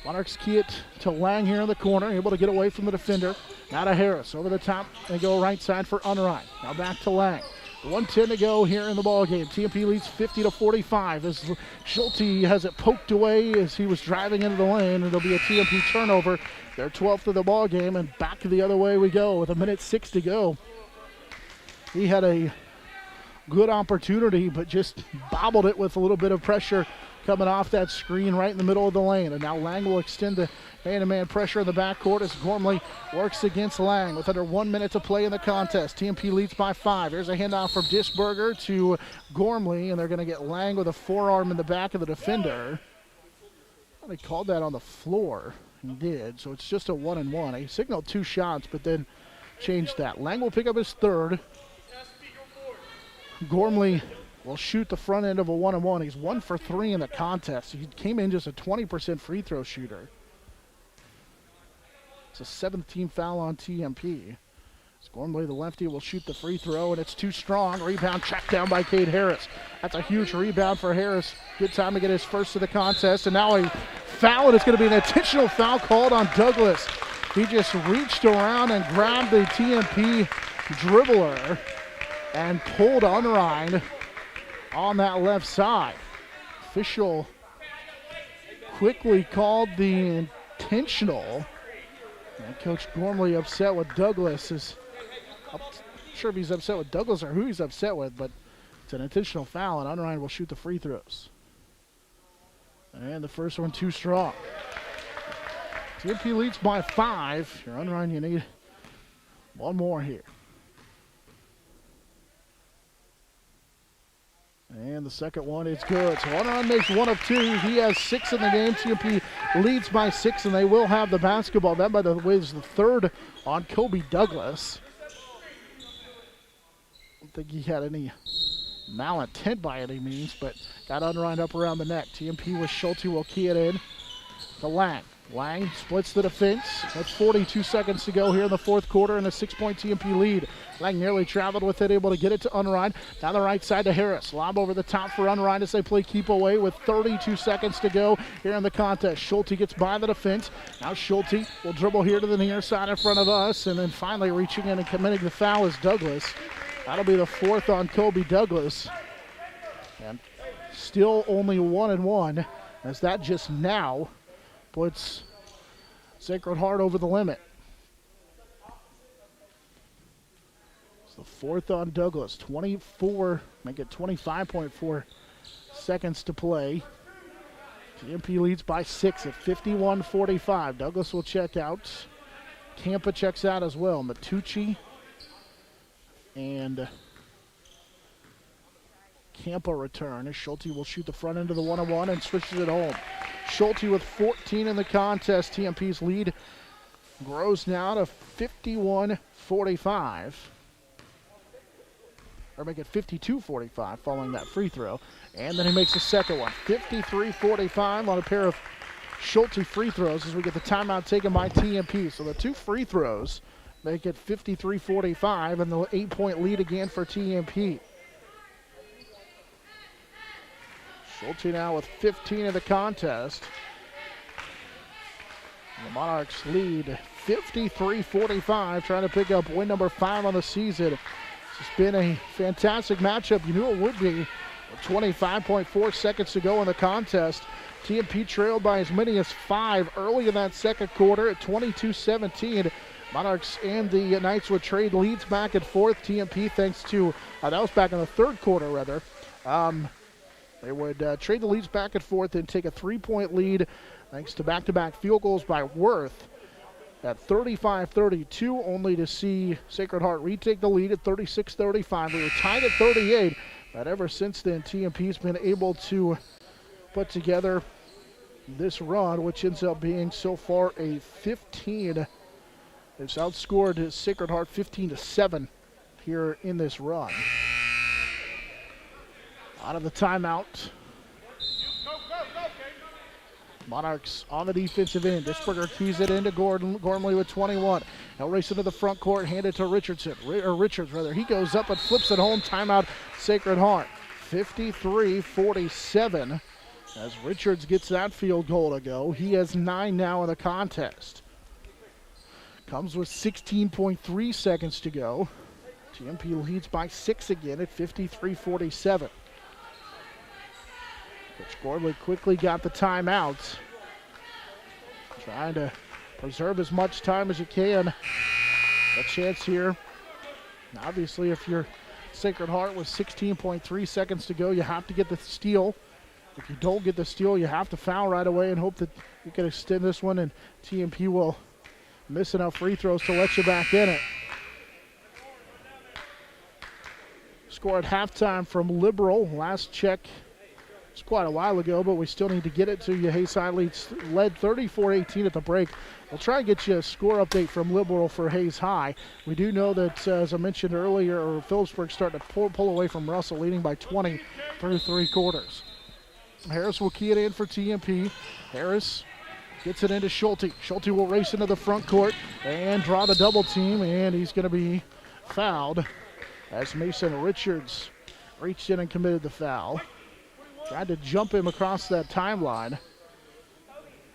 Monarchs key it to Lang here in the corner, able to get away from the defender. Now to Harris. Over the top, they go right side for Unrein. Now back to Lang. 1:10 to go here in the ball game. TMP leads 50-45 as Schulte has it poked away as he was driving into the lane. It'll be a TMP turnover. Their 12th of the ball game, and back the other way we go with 1:06 to go. He had a good opportunity, but just bobbled it with a little bit of pressure coming off that screen right in the middle of the lane. And now Lang will extend the man-to-man pressure in the backcourt as Gormley works against Lang with under 1 minute to play in the contest. TMP leads by 5. Here's a handoff from Disberger to Gormley, and they're going to get Lang with a forearm in the back of the defender. They called that on the floor. He did, so it's just a 1-and-1. He signaled 2 shots, but then changed that. Lang will pick up his third. Gormley will shoot the front end of a 1-and-1. He's 1 for 3 in the contest. He came in just a 20% free throw shooter. It's a 7th team foul on TMP. Gormley, the lefty, will shoot the free throw, and it's too strong. Rebound tracked down by Cade Harris. That's a huge rebound for Harris. Good time to get his first of the contest, and now a foul, and it's going to be an intentional foul called on Douglas. He just reached around and grabbed the TMP dribbler and pulled Unrein on that left side. Official quickly called the intentional. And Coach Gormley upset with Douglas. I'm not sure if he's upset with Douglas or who he's upset with, but it's an intentional foul, and Unrein will shoot the free throws. And the first one too strong. TMP leads by 5. You're Unrein, you need one more here. And the second one is good. So Unrein makes 1 of 2. He has 6 in the game. TMP leads by 6, and they will have the basketball. That, by the way, is the 3rd on Kobe Douglas. I don't think he had any malintent by any means, but got Unrein up around the neck. TMP with Schulte will key it in to Lang. Lang splits the defense. That's 42 seconds to go here in the 4th quarter and a 6-point TMP lead. Lang nearly traveled with it, able to get it to Unrein. Down the right side to Harris. Lob over the top for Unrein as they play keep away with 32 seconds to go here in the contest. Schulte gets by the defense. Now Schulte will dribble here to the near side in front of us, and then finally reaching in and committing the foul is Douglas. That'll be the 4th on Kobe Douglas. And still only 1-and-1 as that just now puts Sacred Heart over the limit. 4th on Douglas. 25.4 seconds to play. TMP leads by 6 at 51-45. Douglas will check out. Campa checks out as well. Matucci and Campa return as Schulte will shoot the front end of the 1-on-1 and switches it home. Schulte with 14 in the contest. TMP's lead grows now to 51-45. Or make it 52-45 following that free throw. And then he makes the second one. 53-45 on a pair of Schulte free throws as we get the timeout taken by TMP. So the 2 free throws make it 53-45 and the 8-point lead again for TMP. Schulte now with 15 in the contest. And the Monarchs lead 53-45, trying to pick up win number 5 on the season. It's been a fantastic matchup. You knew it would be. With 25.4 seconds to go in the contest. TMP trailed by as many as 5 early in that second quarter at 22-17. Monarchs and the Knights would trade leads back and forth. TMP, thanks to, that was back in the third quarter, rather. They would trade the leads back and forth and take a 3-point lead thanks to back-to-back field goals by Worth at 35-32, only to see Sacred Heart retake the lead at 36-35. We were tied at 38, but ever since then, TMP's been able to put together this run, which ends up being so far a 15. It's outscored Sacred Heart 15-7 here in this run. Out of the timeout. Monarchs on the defensive end. Disberger keys it into Gormley with 21. He'll race into the front court, hand it to Richards. He goes up and flips it home. Timeout, Sacred Heart. 53-47 as Richards gets that field goal to go. He has 9 now in the contest. Comes with 16.3 seconds to go. TMP leads by 6 again at 53-47. Coach Gormley quickly got the timeout. Trying to preserve as much time as you can. A chance here. Obviously, if you're Sacred Heart with 16.3 seconds to go, you have to get the steal. If you don't get the steal, you have to foul right away and hope that you can extend this one, and TMP will miss enough free throws to let you back in it. Score at halftime from Liberal. Last check, it's quite a while ago, but we still need to get it to you. Hayes High led 34-18 at the break. We'll try and get you a score update from Liberal for Hayes High. We do know that, as I mentioned earlier, Phillipsburg starting to pull away from Russell, leading by 20 through 3 quarters. Harris will key it in for TMP. Harris gets it into Schulte. Schulte will race into the front court and draw the double team, and he's going to be fouled as Mason Richards reached in and committed the foul. Tried to jump him across that timeline.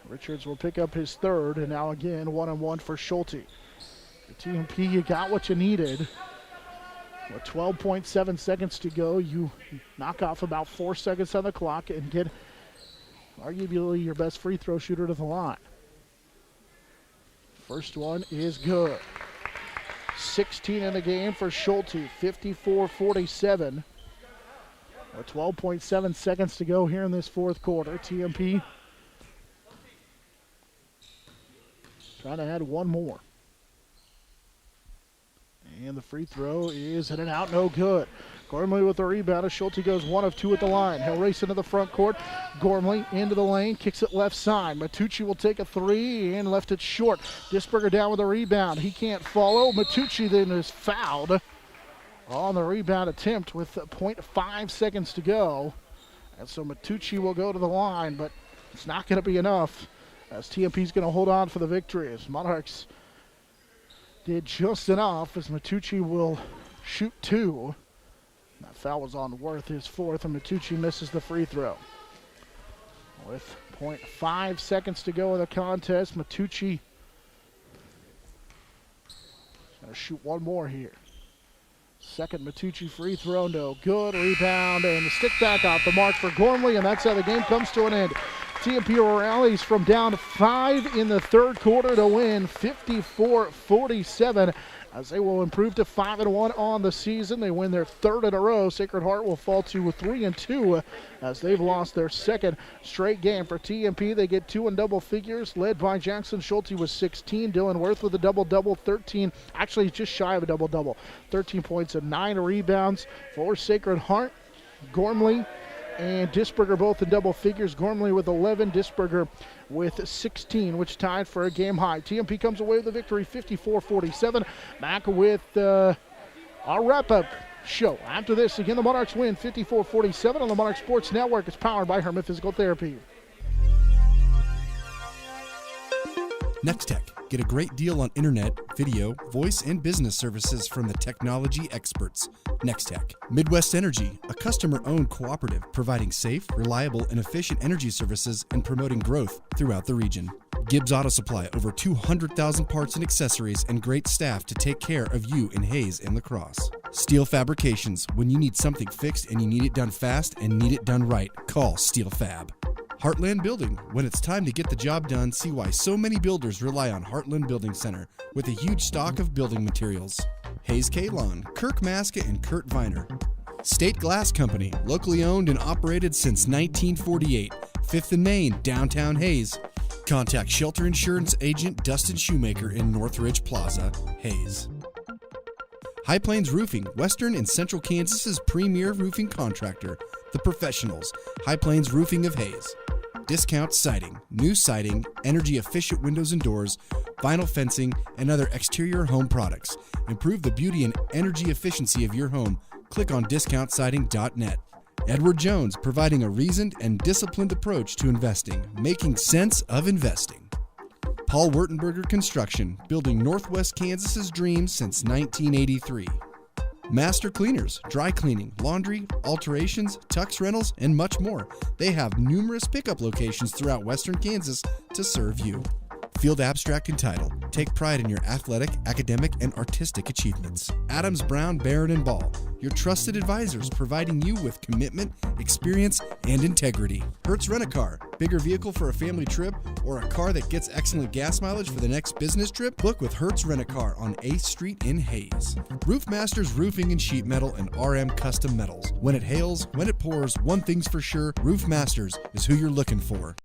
Richards will pick up his 3rd, and now again 1-on-1 for Schulte. The TMP, you got what you needed. With 12.7 seconds to go, you knock off about 4 seconds on the clock and get arguably your best free throw shooter to the line. First one is good. 16 in the game for Schulte, 54-47. With 12.7 seconds to go here in this fourth quarter. TMP trying to add one more. And the free throw is in and out, no good. Gormley with the rebound as Schulte goes 1 of 2 at the line. He'll race into the front court. Gormley into the lane, kicks it left side. Matucci will take a 3 and left it short. Disberger down with a rebound. He can't follow. Matucci then is fouled on the rebound attempt with 0.5 seconds to go. And so Matucci will go to the line, but it's not going to be enough as TMP's going to hold on for the victory. As Monarchs did just enough as Matucci will shoot 2. That foul was on Worth, his 4th, and Matucci misses the free throw. With 0.5 seconds to go in the contest, Matucci is going to shoot one more here. Second Matucci free throw, no good. Rebound and the stick back off the mark for Gormley, and that's how the game comes to an end. TMP rallies from down 5 in the third quarter to win 54-47 as they will improve to 5-1 on the season. They win their third in a row. Sacred Heart will fall to 3-2 as they've lost their second straight game. For TMP, they get 2 in double figures, led by Jackson Schulte with 16. Dylan Worth with a double-double, 13. Actually, just shy of a double-double. 13 points and 9 rebounds for Sacred Heart. Gormley and Disberger both in double figures. Gormley with 11, Disberger with 16, which tied for a game high. TMP comes away with the victory, 54-47. Back with our wrap-up show. After this, again, the Monarchs win 54-47 on the Monarch Sports Network. It's powered by Herman Physical Therapy. Next Tech. Get a great deal on internet, video, voice, and business services from the technology experts. Next Tech. Midwest Energy, a customer-owned cooperative providing safe, reliable, and efficient energy services and promoting growth throughout the region. Gibbs Auto Supply, over 200,000 parts and accessories and great staff to take care of you in Hayes and La Crosse. Steel Fabrications, when you need something fixed and you need it done fast and need it done right, call Steel Fab. Heartland Building. When it's time to get the job done, see why so many builders rely on Heartland Building Center with a huge stock of building materials. Hayes Kalon, Kirk Maska, and Kurt Viner. State Glass Company, locally owned and operated since 1948. 5th and Main, downtown Hayes. Contact Shelter Insurance Agent Dustin Shoemaker in Northridge Plaza, Hayes. High Plains Roofing, Western and Central Kansas's premier roofing contractor. The Professionals, High Plains Roofing of Hayes. Discount Siding, new siding, energy-efficient windows and doors, vinyl fencing, and other exterior home products. Improve the beauty and energy efficiency of your home. Click on discountsiding.net. Edward Jones, providing a reasoned and disciplined approach to investing, making sense of investing. Paul Wurtenberger Construction, building Northwest Kansas's dreams since 1983. Master Cleaners, dry cleaning, laundry, alterations, tux rentals, and much more. They have numerous pickup locations throughout Western Kansas to serve you. Field Abstract and Title. Take pride in your athletic, academic, and artistic achievements. Adams, Brown, Barrett, and Ball. Your trusted advisors providing you with commitment, experience, and integrity. Hertz Rent-A-Car. Bigger vehicle for a family trip or a car that gets excellent gas mileage for the next business trip? Book with Hertz Rent-A-Car on 8th Street in Hayes. Roof Masters Roofing and Sheet Metal and RM Custom Metals. When it hails, when it pours, one thing's for sure, Roof Masters is who you're looking for.